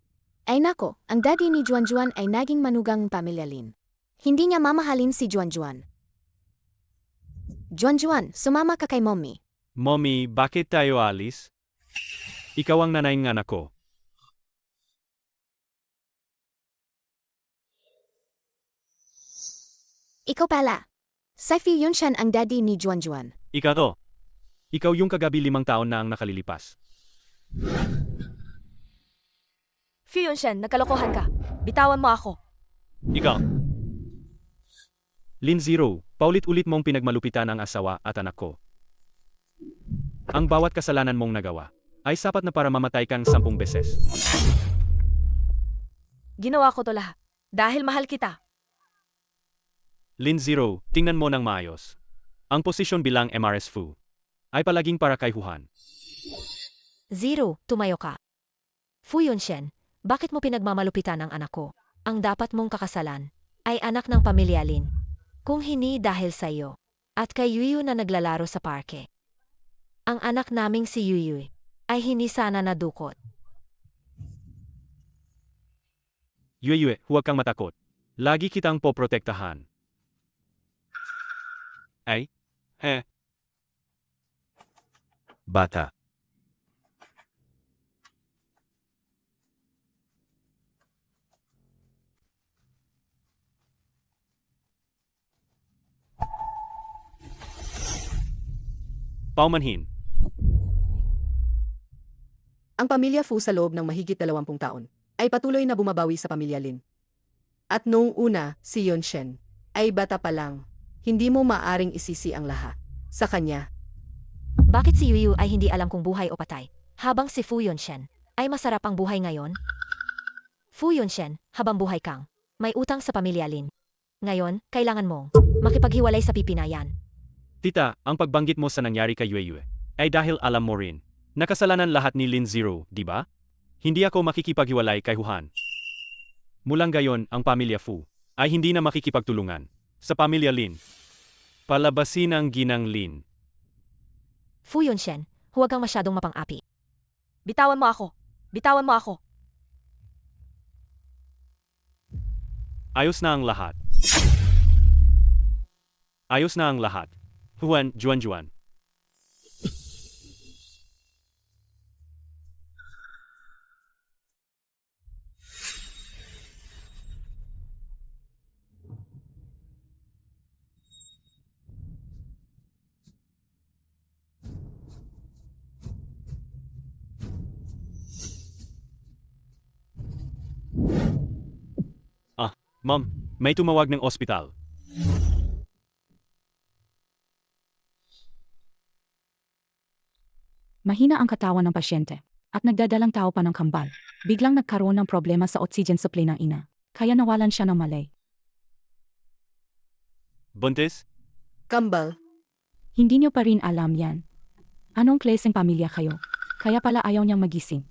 Ay nako, ang daddy ni Juan ay naging manugang pamilya Lin. Hindi niya mamahalin si Juan. Juan, sumama ka kay mommy. Mommy, bakit tayo alis? Ikaw ang nanay ng anak ko. Ikaw pala. Si Fu Yunshen ang daddy ni Juan. Ikaw to. Ikaw yung kagabi 5 taon na ang nakalilipas. Fu Yunshen, nagkalokohan ka. Bitawan mo ako. Ikaw. Zero, paulit-ulit mong pinagmalupitan ang asawa at anak ko. Ang bawat kasalanan mong nagawa ay sapat na para mamatay kang 10 beses. Ginawa ko to lahat. Dahil mahal kita. Zero, tingnan mo ng maayos. Ang posisyon bilang MRS Fu ay palaging para kay Huhan. Zero, tumayo ka. Fu Yunshen, bakit mo pinagmamalupitan ang anak ko? Ang dapat mong kakasalan ay anak ng pamilya Lin. Kung hindi dahil sa iyo at kay Yuyu na naglalaro sa parke. Ang anak naming si Yuyuy ay hindi sana nadukot. Yue, huwag kang matakot. Lagi kitang poprotektahan. Ay? Bata. Paumanhin. Ang pamilya Fu sa loob ng mahigit 20 taon ay patuloy na bumabawi sa pamilya Lin. At noong una, si Yunshen ay bata pa lang. Hindi mo maaring isisi ang lahat sa kanya. Bakit si Yuyu ay hindi alam kung buhay o patay? Habang si Fu Yunshen ay masarap ang buhay ngayon? Fu Yunshen, habang buhay kang may utang sa pamilya Lin. Ngayon, kailangan mong makipaghiwalay sa pipinayan. Tita, ang pagbanggit mo sa nangyari kay Yue ay dahil alam mo rin. Nakasalanan lahat ni Lin Zero, di ba? Hindi ako makikipaghiwalay kay Huhan. Mulang gayon, ang pamilya Fu ay hindi na makikipagtulungan sa pamilya Lin. Palabasin ang ginang Lin. Fu Yunshen, huwag kang masyadong mapang-api. Bitawan mo ako. Bitawan mo ako. Ayos na ang lahat. Ayos na ang lahat. Juan. Ma'am, may tumawag ng ospital. Mahina ang katawan ng pasyente at nagdadalang tao pa ng kambal. Biglang nagkaroon ng problema sa oxygen supply ng ina, kaya nawalan siya ng malay. Buntis? Kambal, Hindi niyo pa rin alam yan. Anong klaseng pamilya kayo? Kaya pala ayaw niyang magising.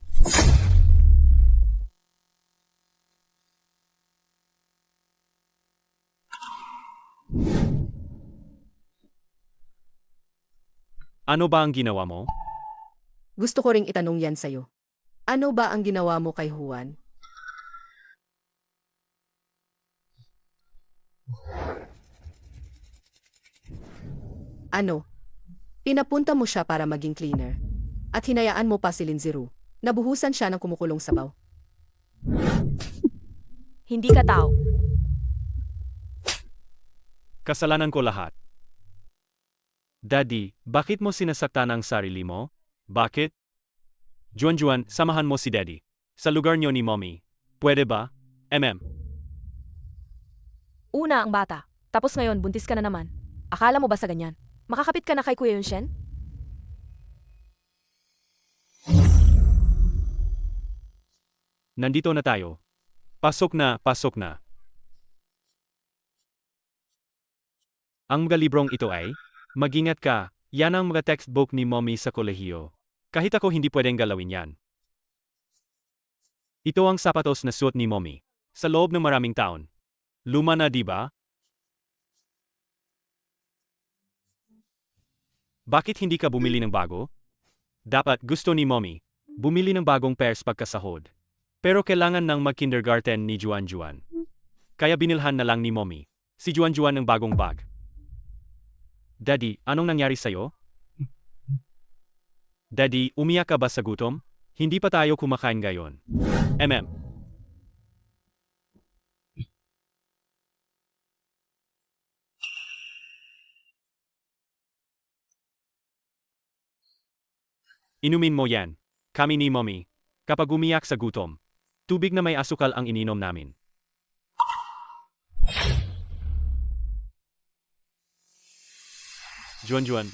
Ano ba ang ginawa mo? gusto ko ring itanong yan sa'yo. Ano ba ang ginawa mo kay Juan? Ano? Pinapunta mo siya para maging cleaner. At hinayaan mo pa si Linziru. Nabuhusan siya ng kumukulong sabaw. Hindi ka tao. Kasalanan ko lahat. Daddy, bakit mo sinasaktan ang sarili mo? Bakit? Juan, samahan mo si Daddy. Sa lugar niyo ni Mommy. Pwede ba? Una ang bata. Tapos ngayon, buntis ka na naman. Akala mo ba sa ganyan? Makakapit ka na kay Kuya Yunshen? Nandito na tayo. Pasok na. Ang mga librong ito ay, mag-ingat ka, yan ang mga textbook ni Mommy sa kolehiyo. Kahit ako hindi pwedeng galawin yan. Ito ang sapatos na suot ni Mommy. Sa loob ng maraming taon. Luma na, di ba? Bakit hindi ka bumili ng bago? Dapat gusto ni Mommy. Bumili ng bagong pairs pagkasahod. Pero kailangan ng mag-kindergarten ni Juan. Kaya binilhan na lang ni Mommy. Si Juan ng bagong bag. Daddy, anong nangyari sa'yo? Daddy, umiyak ka ba sa gutom? Hindi pa tayo kumakain ngayon. Inumin mo yan. Kami ni Mommy. Kapag umiyak sa gutom, tubig na may asukal ang ininom namin. Juan.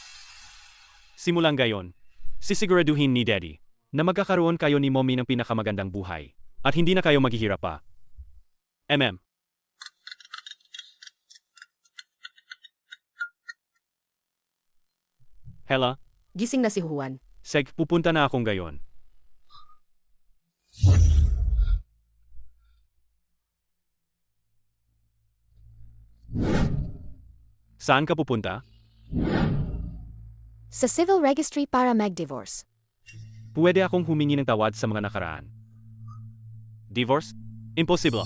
Simulang gayon, sisiguraduhin ni Daddy na magkakaroon kayo ni Mommy ng pinakamagandang buhay at hindi na kayo maghihirap pa. Hela, Gising na si Juan. Seg, pupunta na akong gayon. Saan ka pupunta? sa civil registry para mag-divorce. Pwede akong humingi ng tawad sa mga nakaraan. Divorce? Imposible.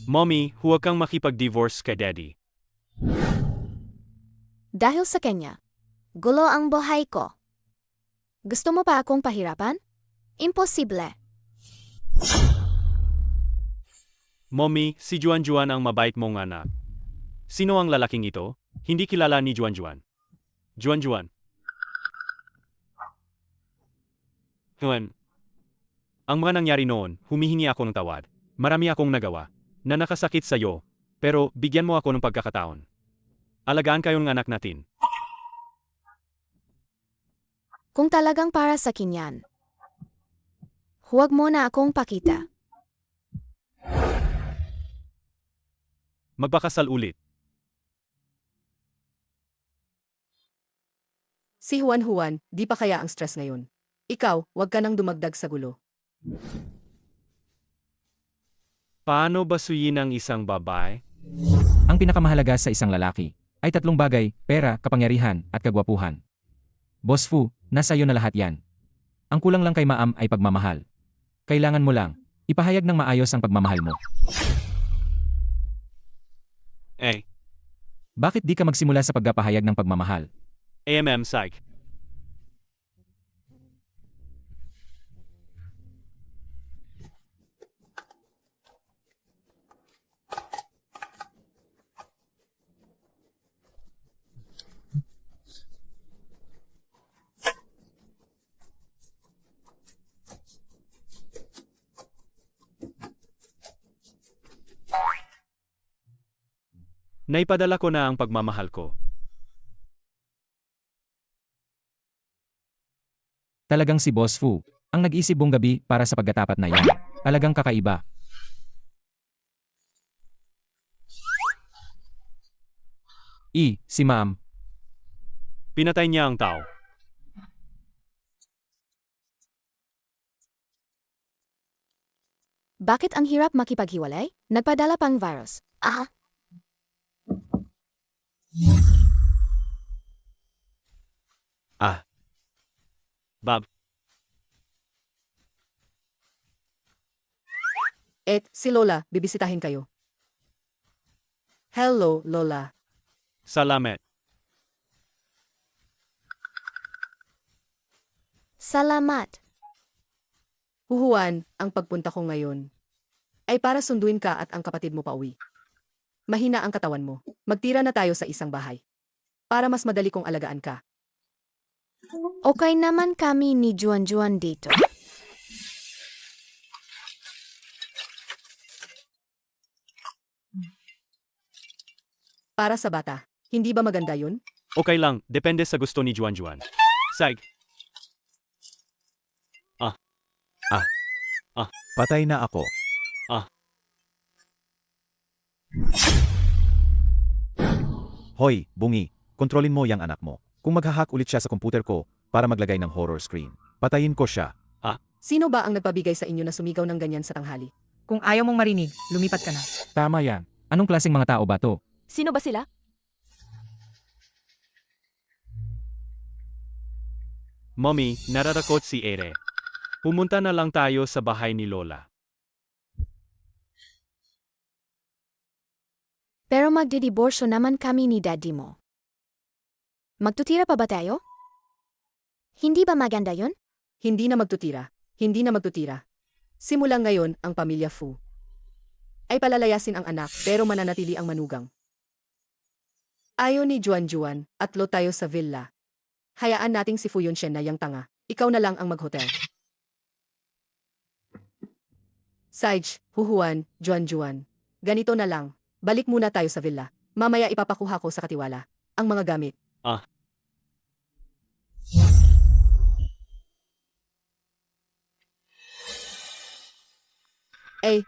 Mommy, huwag kang makipag-divorce kay Daddy. Dahil sa kanya, gulo ang buhay ko. Gusto mo pa akong pahirapan? Imposible. Mommy, si Juan ang mabait mong anak. Sino ang lalaking ito? Hindi kilala ni Juan. Juan. Juan. Ang mga nangyari noon, humihingi ako ng tawad. Marami akong nagawa na nakasakit sa iyo, pero bigyan mo ako ng pagkakataon. Alagaan kayong anak natin. Kung talagang para sa kinyan, huwag mo na akong pakita. Magpakasal ulit. Si Juan, di pa kaya ang stress ngayon? Ikaw, wag ka nang dumagdag sa gulo. Paano basuyin ang isang babae? Ang pinakamahalaga sa isang lalaki ay 3 bagay, pera, kapangyarihan, at kagwapuhan. Boss Fu, nasa iyo na lahat yan. Ang kulang lang kay Maam ay pagmamahal. Kailangan mo lang, ipahayag ng maayos ang pagmamahal mo. Bakit di ka magsimula sa pagpapahayag ng pagmamahal? Psych. Naipadala ko na ang pagmamahal ko. Talagang si Boss Fu, ang nag-isip buong gabi para sa pagkatapat na yan. Talagang kakaiba. Si Ma'am. Pinatay niya ang tao. Bakit ang hirap makipaghiwalay? Nagpadala pang virus. Bob. Si Lola, bibisitahin kayo. Hello, Lola. Salamat. Salamat. Juan, ang pagpunta ko ngayon ay para sunduin ka at ang kapatid mo pauwi. Mahina ang katawan mo. Magtira na tayo sa isang bahay. Para mas madali kong alagaan ka. Okay naman kami ni Juan dito. Para sa bata, hindi ba maganda yun? Okay lang, depende sa gusto ni Juan. Psych. Patay na ako. Hoy, bungi, kontrolin mo yang anak mo. Kung maghahack ulit siya sa komputer ko para maglagay ng horror screen, patayin ko siya. Sino ba ang nagpabigay sa inyo na sumigaw ng ganyan sa tanghali? Kung ayaw mong marinig, lumipat ka na. Tama yan. Anong klaseng mga tao ba to? Sino ba sila? Mommy, nararakot si Ere. Pumunta na lang tayo sa bahay ni Lola. Pero magdidiborsyo naman kami ni daddy mo. Magtutira pa ba tayo? Hindi ba maganda yun? Hindi na magtutira. Hindi na magtutira. Simula ngayon, ang pamilya Fu ay palalayasin ang anak pero mananatili ang manugang. Ayaw ni Juan at Lo tayo sa villa. Hayaan nating si Fu Yunshen na yang tanga. Ikaw na lang ang maghotel. Saij, Juan, Juan. Ganito na lang. Balik muna tayo sa villa. Mamaya ipapakuha ko sa katiwala ang mga gamit.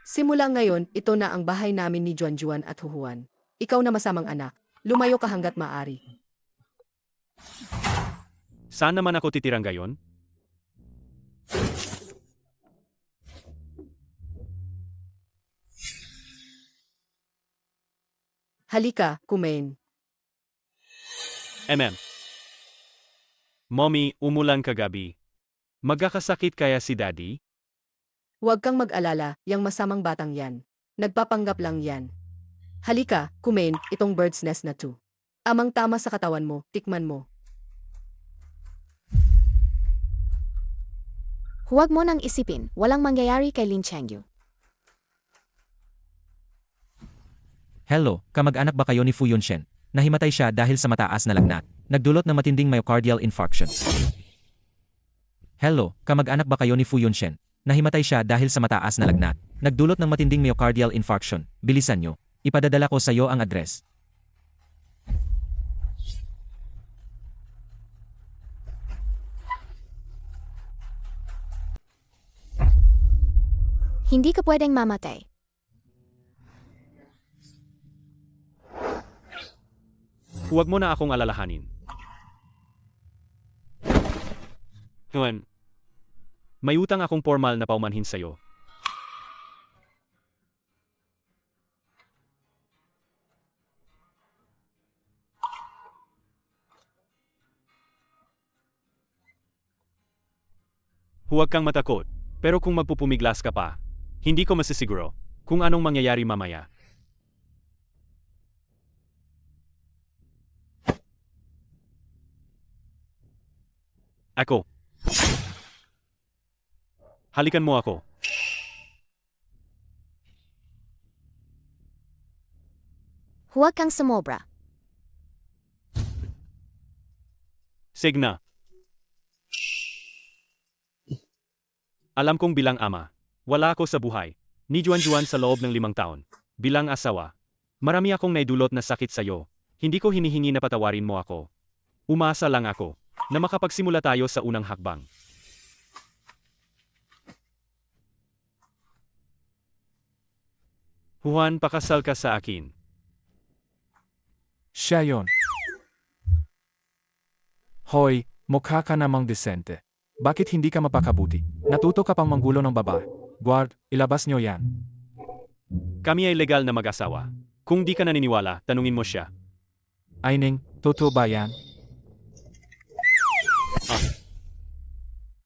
Simula ngayon, ito na ang bahay namin ni Juan at Juan. Ikaw na masamang anak. Lumayo ka hanggat maaari. Saan naman ako titirang gayon? Halika, kumain. Mommy, umulan kagabi. Magkakasakit kaya si Daddy? Huwag kang mag-alala, yang masamang batang yan. Nagpapanggap lang yan. Halika, kumain, itong bird's nest na to. Amang tama sa katawan mo, tikman mo. Huwag mo nang isipin, walang mangyayari kay Lin Chengyu. Hello, kamag-anak ba kayo ni Fu Yunshen? Nahimatay siya dahil sa mataas na lagnat. Nagdulot ng matinding myocardial infarction. Hello, kamag-anak ba kayo ni Fu Yunshen? Nahimatay siya dahil sa mataas na lagnat. Nagdulot ng matinding myocardial infarction. Bilisan nyo. Ipadadala ko sa iyo ang address. Hindi ka pwedeng mamatay. Huwag mo na akong alalahanin. Juan, may utang akong formal na paumanhin sa'yo. Huwag kang matakot, pero kung magpupumiglas ka pa, hindi ko masisiguro kung anong mangyayari mamaya. Ako. Halikan mo ako. Huwag kang sumobra. Signa. Alam kong bilang ama, wala ako sa buhay, ni Juan sa loob ng 5 taon. Bilang asawa, marami akong naidulot na sakit sa'yo. Hindi ko hinihingi na patawarin mo ako. Umasa lang ako na makapagsimula tayo sa unang hakbang. Juan, pakasal ka sa akin. Siya yon. Hoy, mukha ka namang desente. Bakit hindi ka mapakabuti? Natuto ka pang manggulo ng babae. Guard, ilabas niyo yan. Kami ay legal na mag-asawa. Kung di ka naniniwala, tanungin mo siya. Aining, totoo ba yan?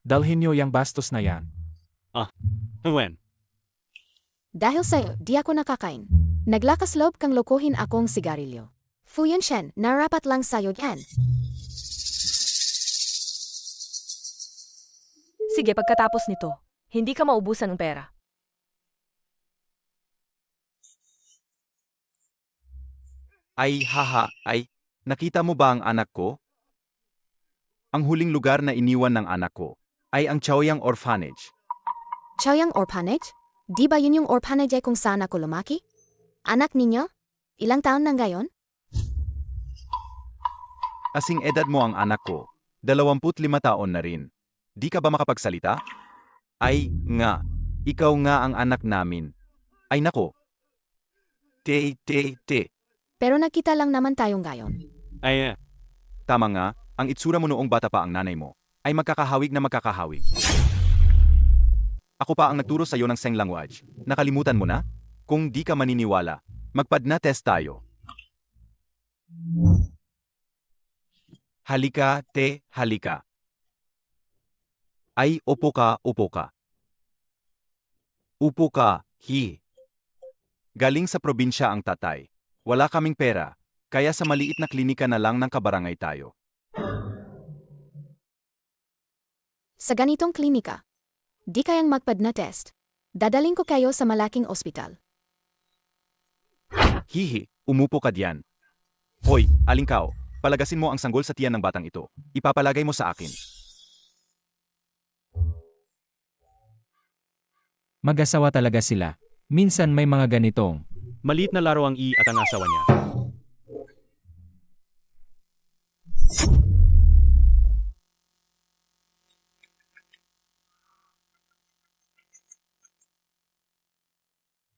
Dalhin niyo yung bastos na yan. Juan, Dahil sa'yo, di ako nakakain. Naglakas loob kang lokohin akong sigarilyo. Fu Yunshen, narapat lang sa'yo yan. Sige, pagkatapos nito, hindi ka maubusan ng pera. Ay haha, ay, nakita mo ba ang anak ko? Ang huling lugar na iniwan ng anak ko ay ang Chaoyang Orphanage. Chaoyang Orphanage? Di ba yun yung orphanage kung saan ako lumaki? Anak ninyo? Ilang taon nang gayon? Kasing edad mo ang anak ko, 25 taon na rin. Di ka ba makapagsalita? Ay, nga. Ikaw nga ang anak namin. Ay nako. Te. Pero nakita lang naman tayong gayon. ay, Tama nga, ang itsura mo noong bata pa ang nanay mo, ay magkakahawig na magkakahawig. Ako pa ang nagturo sa iyo ng Seng language. Nakalimutan mo na? Kung di ka maniniwala, magpadna test tayo. Halika, te, halika. Ay, upo ka, upo ka. Upo ka, hi. Galing sa probinsya ang tatay. Wala kaming pera, kaya sa maliit na klinika na lang ng kabarangay tayo. Sa ganitong klinika, di kayang magpadna test. Dadaling ko kayo sa malaking ospital. Hihi, umupo ka diyan. Hoy, alingkaw, palagasin mo ang sanggol sa tiyan ng batang ito. Ipapalagay mo sa akin. Mag-asawa talaga sila. Minsan may mga ganitong. maliit na laro ang at ang asawa niya.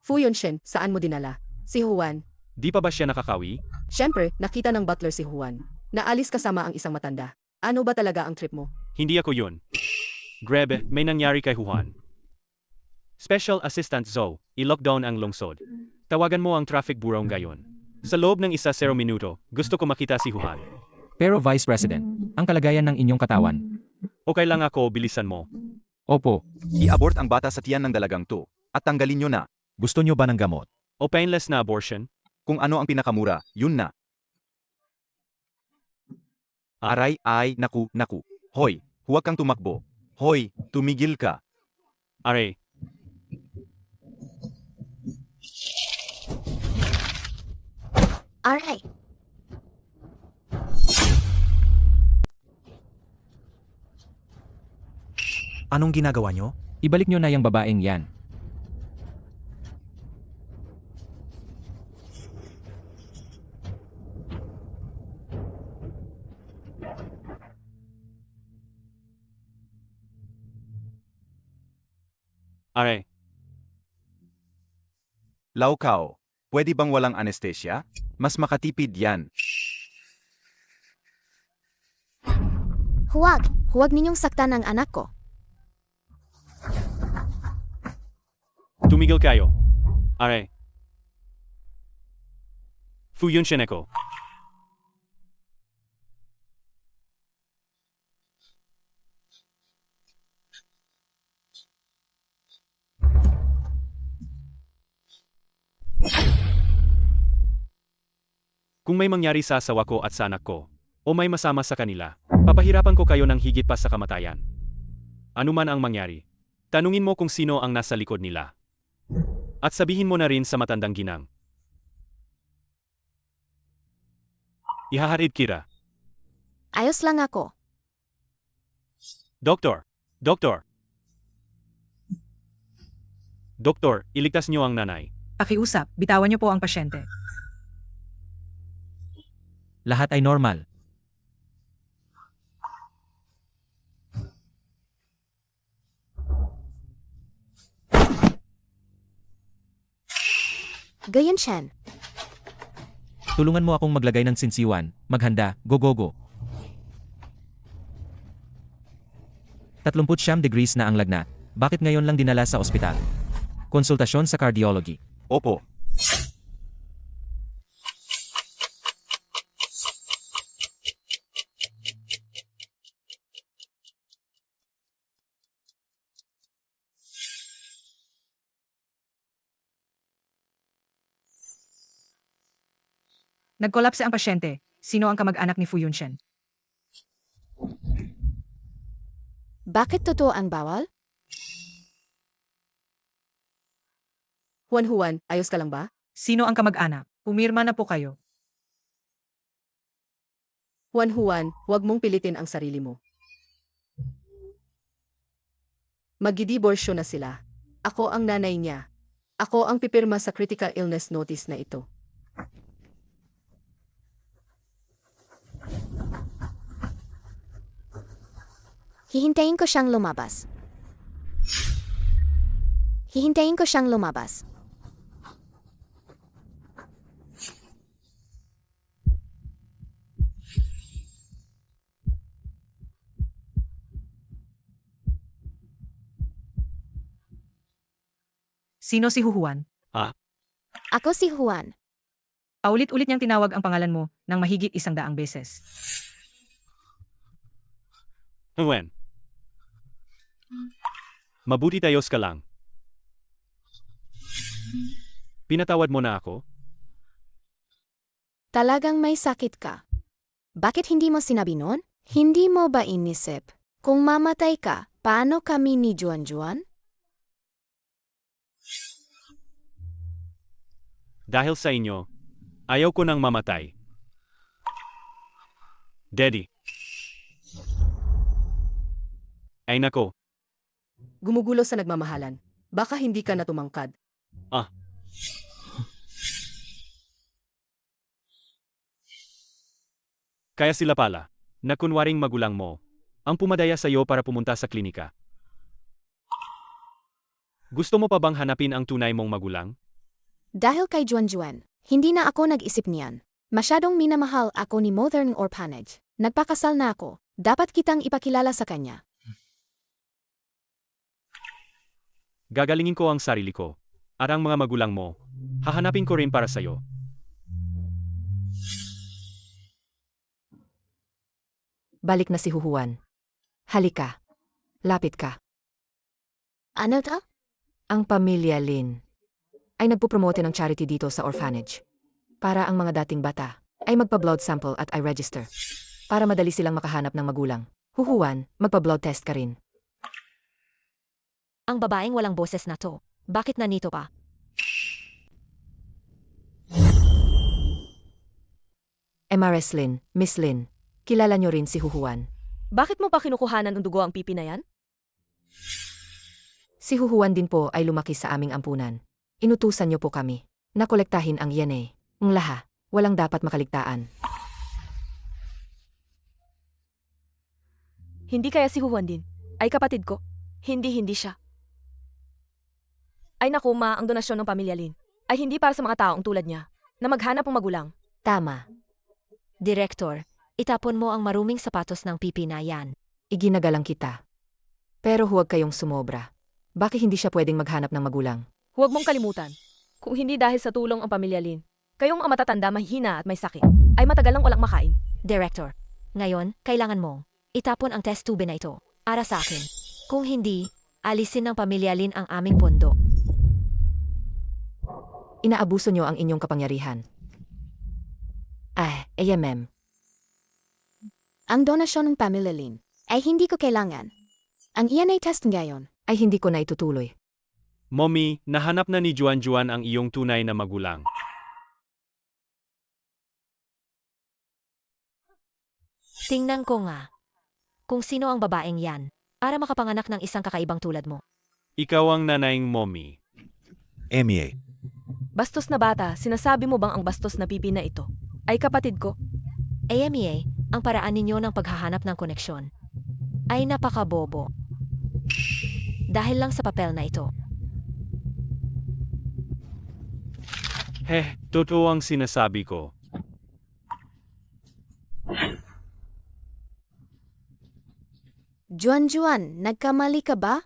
Fu Yunshen, saan mo dinala? Si Juan. Di pa ba siya nakakawi? Siyempre, nakita ng butler si Juan. Naalis kasama ang isang matanda. Ano ba talaga ang trip mo? Hindi ako yun. Grebe, may nangyari kay Juan. Special Assistant Zoe, i-lockdown ang lungsod. Tawagan mo ang traffic bureau ngayon. Sa loob ng 10 minuto, gusto ko makita si Juan. Pero Vice President, ang kalagayan ng inyong katawan. Okay lang ako, bilisan mo. Opo, I-abort ang bata sa tiyan ng dalagang to, at tanggalin nyo na. Gusto nyo ba ng gamot? O painless na abortion? Kung ano ang pinakamura, yun na. Aray, ay, naku. Hoy, huwag kang tumakbo. Hoy, tumigil ka. Are, Aray! Anong ginagawa nyo? ibalik nyo na yung babaeng yan. are, Laukaw, pwede bang walang anestesya? Mas makatipid yan. Huwag ninyong saktan ang anak ko. tumigil kayo. Are. Fuyun ako. Kung may mangyari sa asawa ko at sa anak ko, o may masama sa kanila, papahirapan ko kayo ng higit pa sa kamatayan. Ano man ang mangyari, tanungin mo kung sino ang nasa likod nila. At sabihin mo na rin sa matandang ginang. Ihaharid Kira. Ayos lang ako. Doktor! Doktor! Doktor, iligtas niyo ang nanay. Pakiusap, bitawan niyo po ang pasyente. Lahat ay normal. Gayon Shen. Tulungan mo akong maglagay ng sinsiwan, maghanda, go. 39 degrees na ang lagnat. Bakit ngayon lang dinala sa ospital? Konsultasyon sa cardiology. Opo. Nagkolapse ang pasyente. Sino ang kamag-anak ni Fu Yunshen? Bakit totoo ang bawal? Juan, ayos ka lang ba? Sino ang kamag-anak? Pumirma na po kayo. Juan, huwag mong pilitin ang sarili mo. Magdidiborsyo na sila. Ako ang nanay niya. Ako ang pipirma sa critical illness notice na ito. Hihintayin ko siyang lumabas. Sino si Huhuan? Ako si Juan. Paulit-ulit niyang tinawag ang pangalan mo ng mahigit 100 beses. Wen. Mabuti tayos ka lang. Pinatawad mo na ako? Talagang may sakit ka. Bakit hindi mo sinabi nun? Hindi mo ba inisip? Kung mamatay ka, paano kami ni Juan? Dahil sa inyo, ayaw ko nang mamatay. Daddy. Ay nako, Gumugulo sa nagmamahalan. Baka hindi ka na tumangkad. kaya sila pala, na kunwaring magulang mo, ang pumadaya sa iyo para pumunta sa klinika. Gusto mo pa bang hanapin ang tunay mong magulang? Dahil kay Juan, hindi na ako nag-isip niyan. Masyadong minamahal ako ni Modern Orphanage. Nagpakasal na ako. Dapat kitang ipakilala sa kanya. Gagalingin ko ang sarili ko. At ang mga magulang mo, hahanapin ko rin para sa'yo. Balik na si Huhuan. Halika. Lapit ka. Ano ta? Ang pamilya Lin ay nagpupromote ng charity dito sa orphanage. Para ang mga dating bata ay magpa-blood sample at i-register. Para madali silang makahanap ng magulang. Huhuan, magpa-blood test ka rin. Ang babaeng walang boses na to. Bakit nanito pa? MRS Lin, Miss Lin, kilala nyo rin si Huhuan. Bakit mo pa kinukuhanan ng dugo ang pipi na yan? Si Huhuan din po ay lumaki sa aming ampunan. Inutusan nyo po kami na kolektahin ang DNA. Ang laha, walang dapat makaligtaan. Hindi kaya si Juan din? Ay kapatid ko? Hindi siya. Ay naku ma, ang donasyon ng pamilya Lin ay hindi para sa mga taong tulad niya na maghanap ng magulang. Tama. Direktor, itapon mo ang maruming sapatos ng pipi na yan. Iginagalang kita. Pero huwag kayong sumobra. Bakit hindi siya pwedeng maghanap ng magulang? Huwag mong kalimutan, kung hindi dahil sa tulong ang pamilya Lin, kayong ang matatanda, mahina at may sakit, ay matagal lang walang makain. Director, ngayon, kailangan mong itapon ang test tube na ito para sa akin. Kung hindi, alisin ng pamilya Lin ang aming pondo. Inaabuso nyo ang inyong kapangyarihan. AMM. Ang donasyon ng pamilya Lin ay hindi ko kailangan. Ang DNA test ngayon Ay hindi ko na itutuloy. Mommy, nahanap na ni Juan ang iyong tunay na magulang. Tingnan ko nga kung sino ang babaeng yan para makapanganak ng isang kakaibang tulad mo. Ikaw ang nanayng mommy. MEA. Bastos na bata, sinasabi mo bang ang bastos na pipi na ito ay kapatid ko? AMEA, ang paraan ninyo ng paghahanap ng koneksyon ay napakabobo. Dahil lang sa papel na ito. Totoo ang sinasabi ko. Juan, nagkamali ka ba?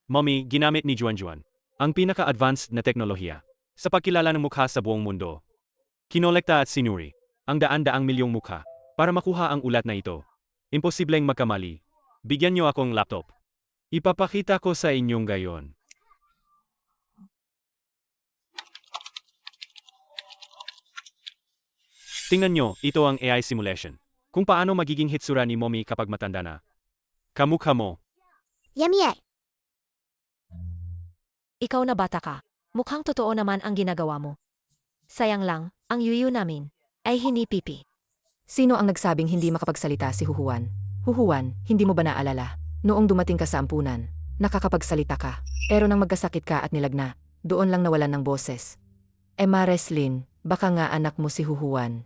Mommy, ginamit ni Juan ang pinaka-advanced na teknolohiya sa pagkilala ng mukha sa buong mundo. Kinolekta at sinuri ang daan-daang milyong mukha para makuha ang ulat na ito. Imposibleng magkamali. Bigyan niyo akong laptop. Ipapakita ko sa inyong gayon. Tingnan nyo, ito ang AI simulation. Kung paano magiging hitsura ni Mommy kapag matanda na. Kamukha mo. Yummy. Ikaw na bata ka. Mukhang totoo naman ang ginagawa mo. Sayang lang, ang yuyu namin ay hinipipi. Sino ang nagsabing hindi makapagsalita si Huhuan? Huhuan, hindi mo ba naalala? Noong dumating ka sa ampunan, nakakapagsalita ka. Pero nang magkasakit ka at nilagna, doon lang nawalan ng boses. MRS Lin, baka nga anak mo si Huhuan.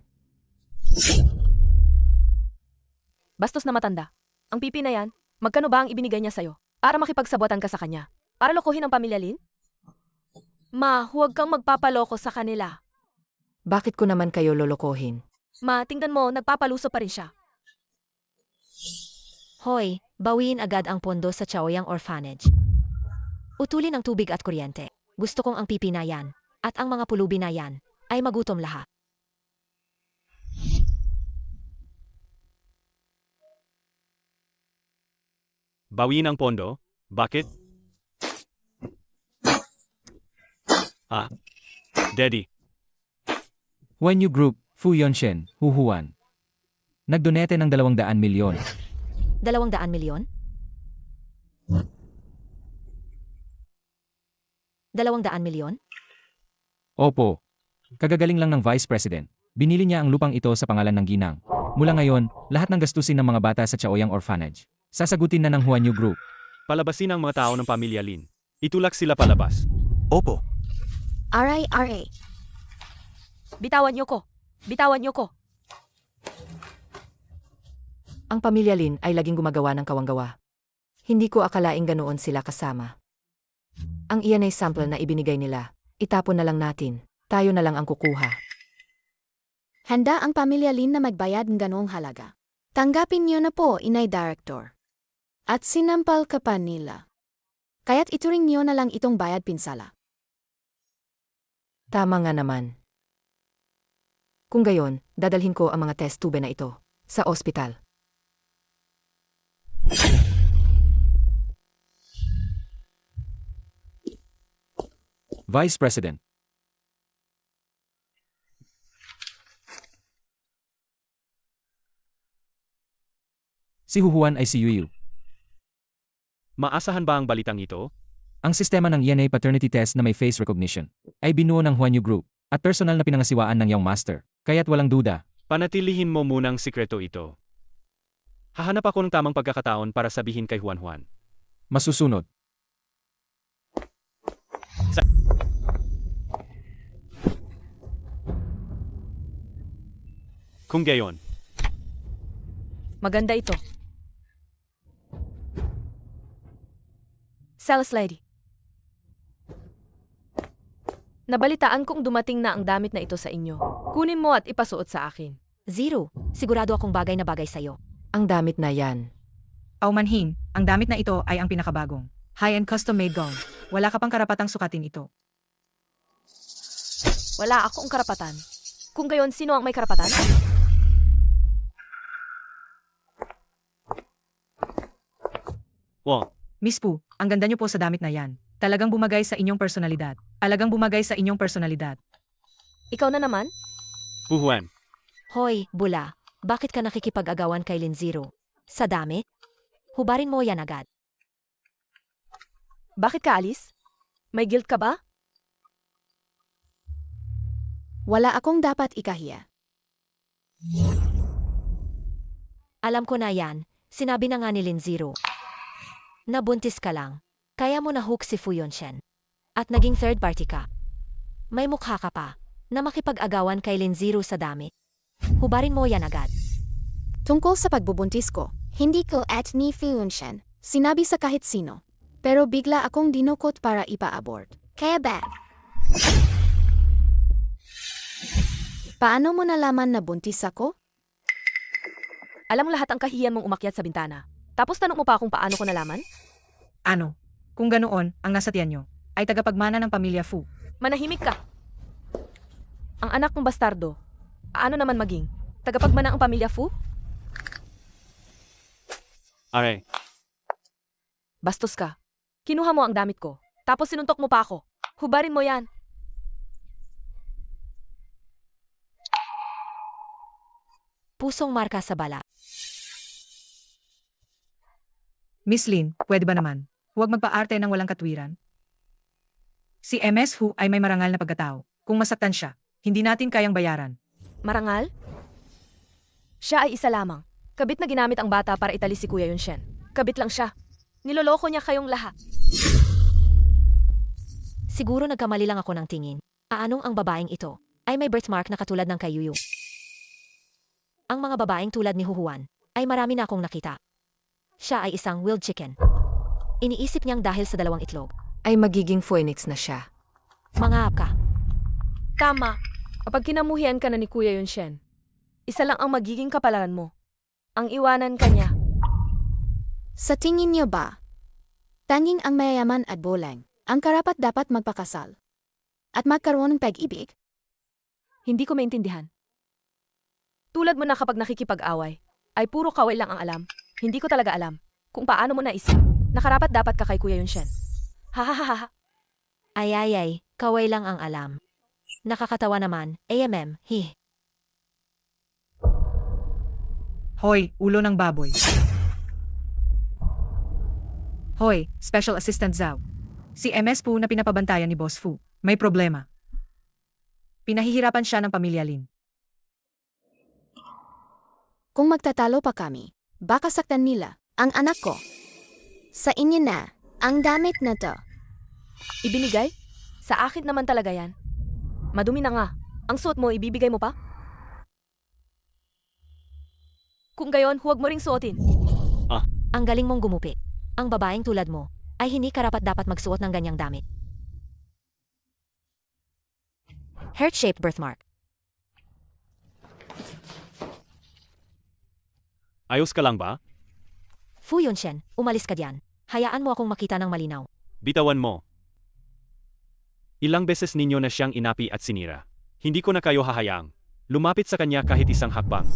Bastos na matanda. Ang pipi na yan, magkano ba ang ibinigay niya sa'yo para makipagsabotan ka sa kanya? Para lokohin ang pamilya Lin? Ma, huwag kang magpapaloko sa kanila. Bakit ko naman kayo lolokohin? Ma, tingnan mo, nagpapaluso pa rin siya. Hoy, bawiin agad ang pondo sa Chaoyang Orphanage. Utulin ang tubig at kuryente. Gusto kong ang pipi na yan, at ang mga pulubi na yan, ay magutom lahat. Bawiin ang pondo? Bakit? Daddy. Huanyu Group, Fu Yonshen, Huhuan. Nagdonete ng 200 milyon. 200 milyon? 200 milyon? Opo. Kagagaling lang ng Vice President. Binili niya ang lupang ito sa pangalan ng ginang. Mula ngayon, lahat ng gastusin ng mga bata sa Chaoyang Orphanage sasagutin na ng Huanyu Group. Palabasin ang mga tao ng pamilya Lin. Itulak sila palabas. Opo. RA. Bitawan niyo ko. Bitawan niyo ko. Ang pamilya Lin ay laging gumagawa ng kawanggawa. Hindi ko akalaing ganoon sila kasama. Ang iyan ay sample na ibinigay nila. Itapon na lang natin. Tayo na lang ang kukuha. Handa ang pamilya Lin na magbayad ng ganoong halaga. Tanggapin niyo na po, Inay Director. At sinampal ka pa nila. Kaya't ituring niyo na lang itong bayad pinsala. Tama nga naman. Kung gayon, dadalhin ko ang mga test tube na ito sa ospital. Vice President. Si Huhuan ay si Yuyu. Maasahan ba ang balitang ito? Ang sistema ng ENA paternity test na may face recognition ay binuo ng Huanyu Group at personal na pinangasiwaan ng Young Master, kaya't walang duda. Panatilihin mo munang sikreto ito. Hahanap ako ng tamang pagkakataon para sabihin kay Juan Juan. Masusunod. Kung gayon, Maganda ito. Sales lady. Nabalitaan kong dumating na ang damit na ito sa inyo. Kunin mo at ipasuot sa akin. Zero. Sigurado akong bagay na bagay sa'yo. Ang damit na yan. Paumanhin, ang damit na ito ay ang pinakabagong. High-end custom-made gown. Wala ka pang karapatang sukatin ito. Wala akong karapatan. Kung gayon, sino ang may karapatan? Wow, Miss Pu, ang ganda niyo po sa damit na yan. Talagang bumagay sa inyong personalidad. Alagang bumagay sa inyong personalidad. Ikaw na naman? Puhuan, Hoy, bula. Bakit ka nakikipag-agawan kay Lin Zero? Sa damit? Hubarin mo yan agad. Bakit ka alis? May guilt ka ba? Wala akong dapat ikahiya. Alam ko na yan. Sinabi na nga ni Lin Zero. Nabuntis ka lang. Kaya mo na-hook si Fu Yunshen. At naging third party ka. May mukha ka pa na makipag-agawan kay Lin Zero sa damit. Hubarin mo yan agad. Tungkol sa pagbubuntis ko, hindi ko at ni Fu Yunshen sinabi sa kahit sino. Pero bigla akong dinukot para ipa-abort. Kaya ba? Paano mo nalaman na buntis ako? Alam mo lahat ang kahiyan mong umakyat sa bintana. Tapos tanong mo pa kung paano ko nalaman? Ano? Kung ganoon, ang nasa tiyan nyo ay tagapagmana ng pamilya Fu. Manahimik ka. Ang anak mong bastardo. Ano naman maging? Tagapagmana ang pamilya Fu? are, Bastos ka. Kinuha mo ang damit ko. Tapos sinuntok mo pa ako. Hubarin mo yan. Pusong marka sa bala. Miss Lin, pwede ba naman? Huwag magpaarte ng walang katwiran. Si MS Hu ay may marangal na pagkatao. Kung masaktan siya, hindi natin kayang bayaran. Marangal? Siya ay isa lamang. Kabit na ginamit ang bata para italis si Kuya Yunshen. Kabit lang siya. Niloloko niya kayong lahat. Siguro nagkamali lang ako ng tingin. Aanong ang babaeng ito ay may birthmark na katulad ng kay Yuyu. Ang mga babaeng tulad ni Huhuan ay marami na akong nakita. Siya ay isang willed chicken. Iniisip niyang dahil sa dalawang itlog. Ay magiging phoenix na siya. Mangahap ka. Tama. Kapag kinamuhian ka na ni Kuya Yunshen, isa lang ang magiging kapalaran mo. Ang iwanan ka niya. Sa tingin niyo ba? Tanging ang mayayaman at bolang ang karapat dapat magpakasal at magkaroon ng pag-ibig? Hindi ko maintindihan. Tulad mo na kapag nakikipag-away, ay puro kaway lang ang alam. Hindi ko talaga alam kung paano mo naisip na karapat dapat ka kay Kuya Yunshen. Ha. Ay, kaway lang ang alam. Nakakatawa naman, AMM, Hoy, ulo ng baboy. Hoy, Special Assistant Zhao. Si MS Fu na pinapabantayan ni Boss Fu, may problema. Pinahihirapan siya ng pamilya Lin. Kung magtatalo pa kami, baka saktan nila ang anak ko. Sa inyo na, ang damit na to. Ibinigay? Sa akin naman talaga yan. Madumi na nga. Ang suot mo, ibibigay mo pa? Kung gayon, huwag mo ring suotin. Ang galing mong gumupi. Ang babaeng tulad mo ay hindi karapat dapat magsuot ng ganyang damit. Heart-shaped birthmark. ayos ka lang ba? Fu Yunshen, umalis ka diyan. Hayaan mo akong makita ng malinaw. Bitawan mo. Ilang beses ninyo na siyang inapi at sinira. Hindi ko na kayo hahayaang lumapit sa kanya kahit isang hakbang.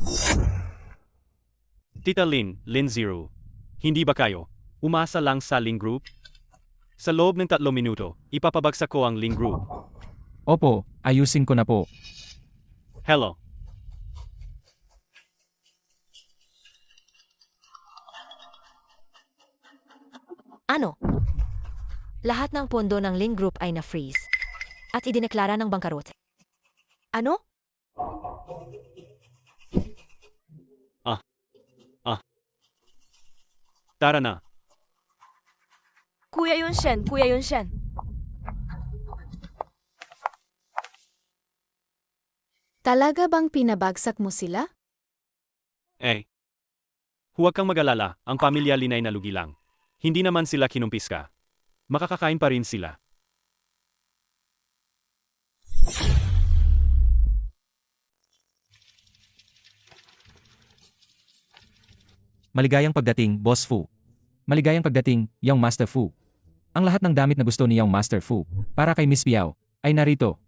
Tita Lin, Lin Zero. Hindi ba kayo umasa lang sa Lin Group? Sa loob ng 3 minuto, ipapabagsak ko ang Ling Group. Opo, ayusin ko na po. Hello. Ano? Lahat ng pondo ng Ling Group ay na-freeze. At idineklara ng bangkarot. Ano? Tara na. Kuya Yunshen, Kuya Yunshen. Talaga bang pinabagsak mo sila? Huwag kang mag-alala, ang pamilya Lin ay nalugi lang. Hindi naman sila kinumpiska. Makakakain pa rin sila. Maligayang pagdating, Boss Fu. Maligayang pagdating, Young Master Fu. Ang lahat ng damit na gusto ni Young Master Fu, para kay Miss Piao, ay narito.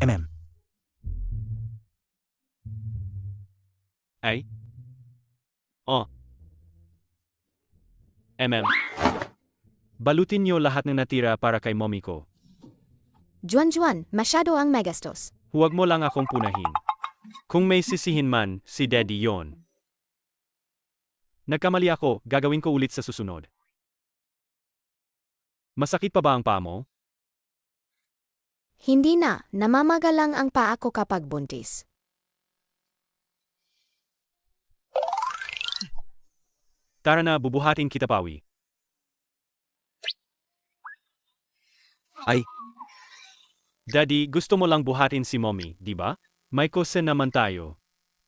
MM. Ay? Oh. Balutin niyo lahat ng natira para kay mommy ko. Juan, masyado ang megastos. Huwag mo lang akong punahin. Kung may sisihin man, si Daddy yon. Nagkamali ako, gagawin ko ulit sa susunod. Masakit pa ba ang paa mo? Hindi na, namamagalang ang paa ko kapag buntis. Tara na, bubuhatin kita pawi. Ay. Daddy, gusto mo lang buhatin si mommy, di ba? May kosen naman tayo.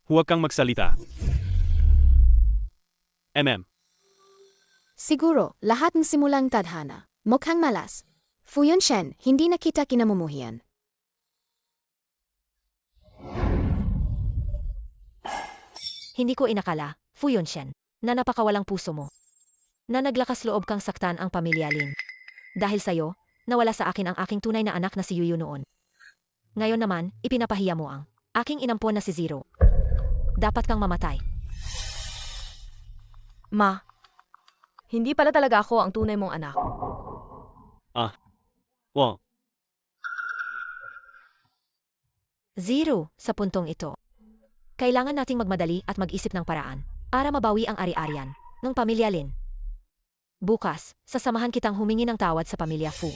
Huwag kang magsalita. Siguro, lahat ng simulang tadhana. Mukhang malas. Fu Yunshen, hindi na kita kinamumuhian. Hindi ko inakala, Fu Yunshen, na napakawalang puso mo. Na naglakas loob kang saktan ang pamilya Lin. Dahil sa'yo, nawala sa akin ang aking tunay na anak na si Yuyu noon. Ngayon naman, ipinapahiya mo ang aking inampon na si Zero. Dapat kang mamatay. Ma, hindi pala talaga ako ang tunay mong anak. Wow. Zero, sa puntong ito. Kailangan nating magmadali at mag-isip ng paraan para mabawi ang ari-arian ng pamilya Lin. Bukas, sasamahan kitang humingi ng tawad sa pamilya Fu.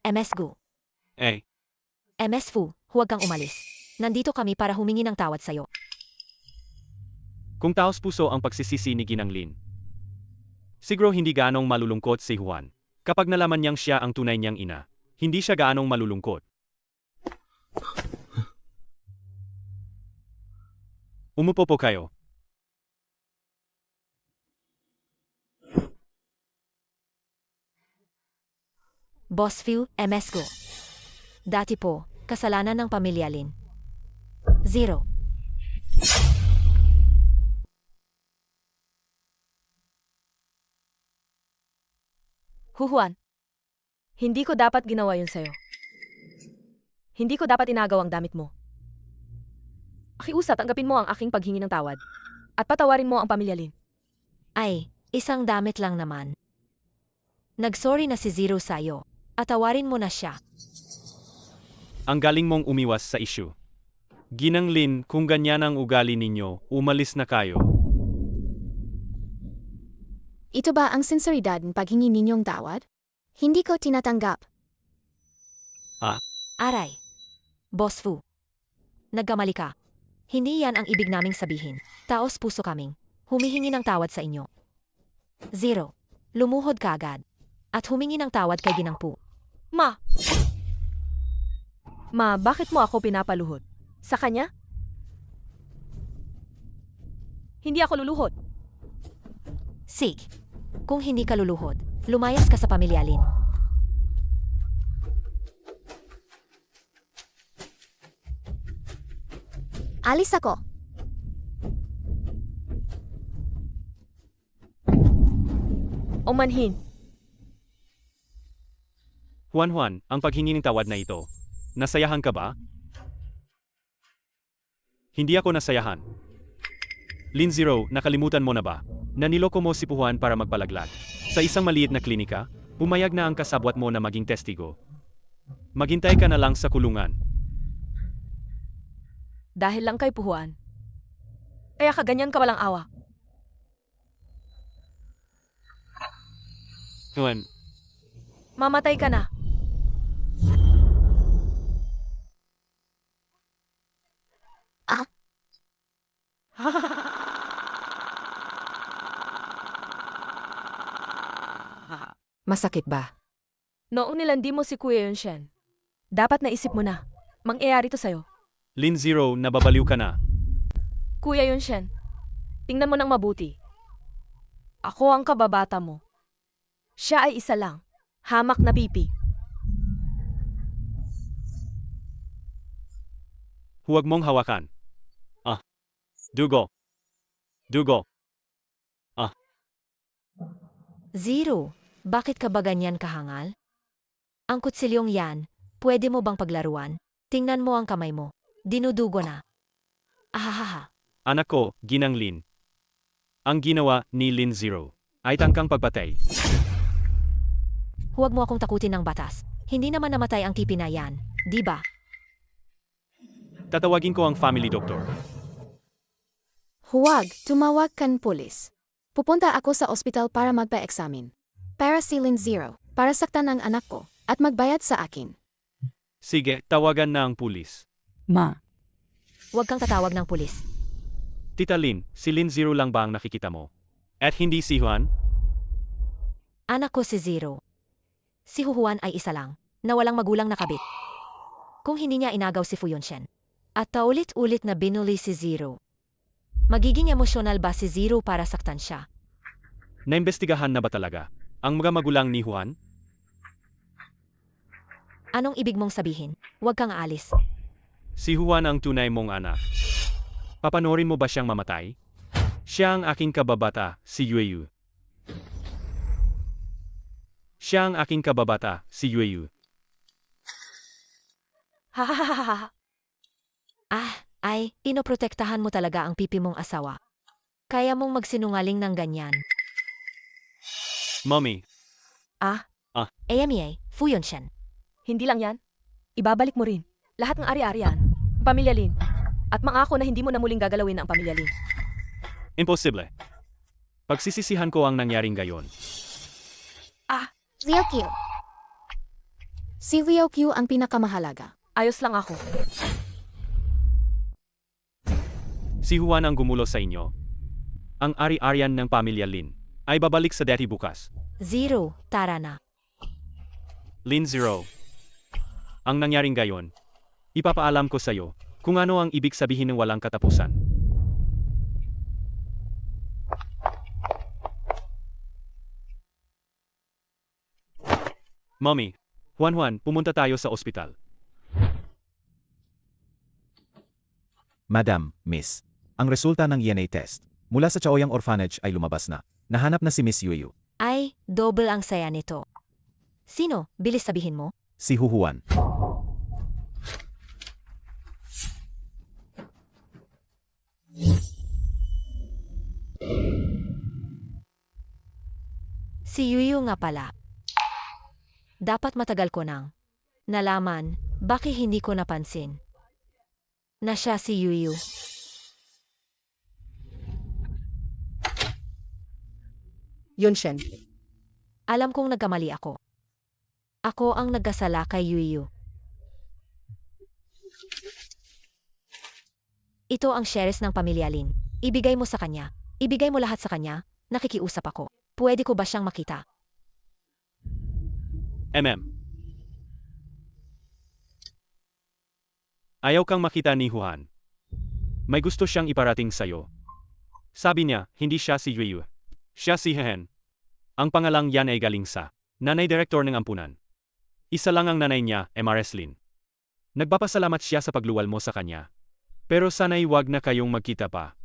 MS Gu. MS Fu, huwag kang umalis. Nandito kami para humingi ng tawad sa'yo. Kung taos puso ang pagsisisi ni Ginang Lin. Siguro hindi gaanong malulungkot si Juan. Kapag nalaman niyang siya ang tunay niyang ina, hindi siya gaanong malulungkot. Umupo po kayo. Boss Fu, MS Gu. Dati po, kasalanan ng pamilya Lin. Zero. Huhuan, hindi ko dapat ginawa yun sa'yo. Hindi ko dapat inagaw ang damit mo. Akiusa, tanggapin mo ang aking paghingi ng tawad. At patawarin mo ang pamilya Lin. Ay, isang damit lang naman. Nagsorry na si Zero sa'yo. Atawarin mo na siya. Ang galing mong umiwas sa issue. Ginang Lin, kung ganyan ang ugali ninyo, umalis na kayo. Ito ba ang sinseridad ng paghingi ninyong tawad? Hindi ko tinatanggap. Aray. Boss Fu. Nagkamali ka. Hindi yan ang ibig naming sabihin. Taos puso kaming humihingi ng tawad sa inyo. Zero. Lumuhod ka agad. At humingi ng tawad kay Ginang Pu. Ma, bakit mo ako pinapaluhod? Sa kanya? Hindi ako luluhod. Sig. Kung hindi ka luluhod, lumayas ka sa pamilya Lin. Alis ako. Umanhin. Juan, ang paghingi ng tawad na ito. Nasayahan ka ba? Hindi ako nasayahan. Lin Zero, nakalimutan mo na ba? Naniloko mo si Juan para magpalaglag. Sa isang maliit na klinika, pumayag na ang kasabwat mo na maging testigo. Maghintay ka na lang sa kulungan. Dahil lang kay Puhuan. Kaya kaganyan ka walang awa. Juan, Mamatay ka na. Masakit ba? Noong nilandi mo si Kuya Yunshen, dapat naisip mo na, mangyayari to sa'yo. Lin Zero, nababaliw ka na. Kuya Yunshen, tingnan mo ng mabuti. Ako ang kababata mo. Siya ay isa lang, hamak na pipi. Huwag mong hawakan. Dugo. Dugo. Zero, bakit ka ba ganyan kahangal? Ang kutsilyong yan, pwede mo bang paglaruan? Tingnan mo ang kamay mo. Dinudugo na. Ahahaha. Anak ko, Ginang Lin. Ang ginawa ni Lin Zero ay tangkang pagpatay. Huwag mo akong takutin ng batas. Hindi naman namatay ang tipi na yan, di ba? Tatawagin ko ang family doctor. Huwag, tumawag kan pulis. Pupunta ako sa ospital para magpa-examine. Para si Lin Zero, para saktan ang anak ko, at magbayad sa akin. Sige, tawagan na ang pulis. Ma, Huwag kang tatawag ng pulis. Tita Lin, si Lin Zero lang ba ang nakikita mo? At hindi si Juan? Anak ko si Zero. Si Huhuan ay isa lang, na walang magulang na kabit. Kung hindi niya inagaw si Fu Yunshen, at paulit-ulit na binuli si Zero, magiging emosyonal ba si Zero para saktan siya? Naimbestigahan na ba talaga ang mga magulang ni Juan? Anong ibig mong sabihin? Huwag kang aalis. Si Juan ang tunay mong anak. Papanorin mo ba siyang mamatay? Siya ang aking kababata, si Yueyu. Siya ang aking kababata, si Yueyu. Hahaha. Pinoprotektahan mo talaga ang pipi mong asawa. Kaya mong magsinungaling ng ganyan. Mommy, AMEA, Fu Yunshen. Hindi lang yan. Ibabalik mo rin. Lahat ng ari-arian, Pamilya Lin. At mangako na hindi mo na muling gagalawin ang Pamilya Lin. imposible. Pagsisisihan ko ang nangyaring gayon. Liao Q. Si Liao Q ang pinakamahalaga. Ayos lang ako. Si Juan ang gumulo sa inyo. Ang ari-arian ng Pamilya Lin ay babalik sa dati bukas. Zero, tara na. Lin Zero. Ang nangyaring gayon, ipapaalam ko sa iyo kung ano ang ibig sabihin ng walang katapusan. Mommy, Juan, pumunta tayo sa ospital. Madam, Miss. Ang resulta ng DNA test mula sa Chaoyang Orphanage ay lumabas na. Nahanap na si Miss Yuyu. Ay, double ang saya nito. Sino? Bilis sabihin mo. Si Huhuan. Si Yuyu nga pala. Dapat matagal ko nang nalaman, bakit hindi ko napansin na siya si Yuyu. Yunshen, Alam kong nagkamali ako. Ako ang nagkasala kay Yuyu. Ito ang shares ng Pamilya Lin. Ibigay mo sa kanya. Ibigay mo lahat sa kanya. Nakikiusap ako. Pwede ko ba siyang makita? Ayaw kang makita ni Juan. May gusto siyang iparating sa'yo. Sabi niya, hindi siya si Yuyu. Siya si Hehen. Ang pangalang yan ay galing sa nanay direktor ng ampunan. Isa lang ang nanay niya, MRS Lin. Nagpapasalamat siya sa pagluwal mo sa kanya. Pero sana'y wag na kayong magkita pa.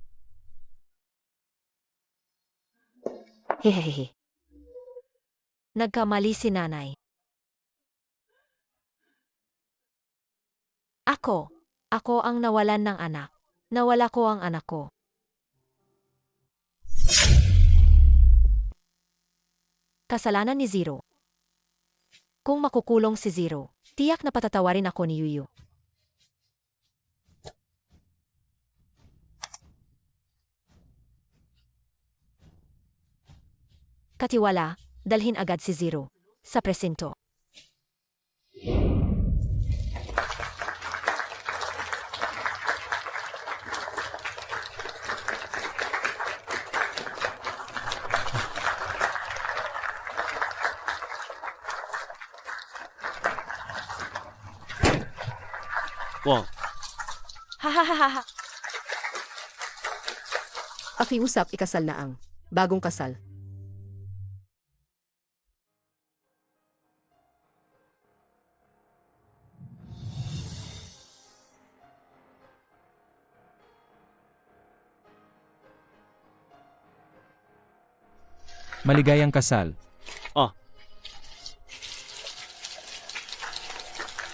Hehehe. Nagkamali si nanay. Ako ang nawalan ng anak. Nawala ko ang anak ko. Kasalanan ni Zero. Kung makukulong si Zero, tiyak na patatawarin ako ni Yuyu. Katiwala, dalhin agad si Zero sa presinto. Wow. Hahaha. Pakiusap ikasal na ang bagong kasal. Maligayang kasal.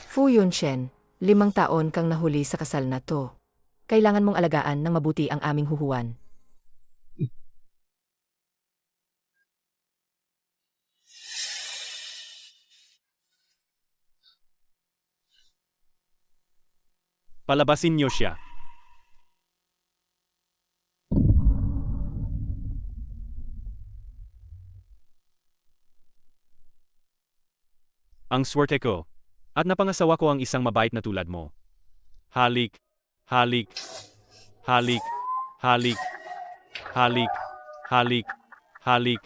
Fu Yunshen, 5 taon kang nahuli sa kasal na to. Kailangan mong alagaan ng mabuti ang aming huhuan. Palabasin niyo siya. Ang swerte ko. At napangasawa ko ang isang mabait na tulad mo. Halik, halik, halik, halik, halik, halik, halik.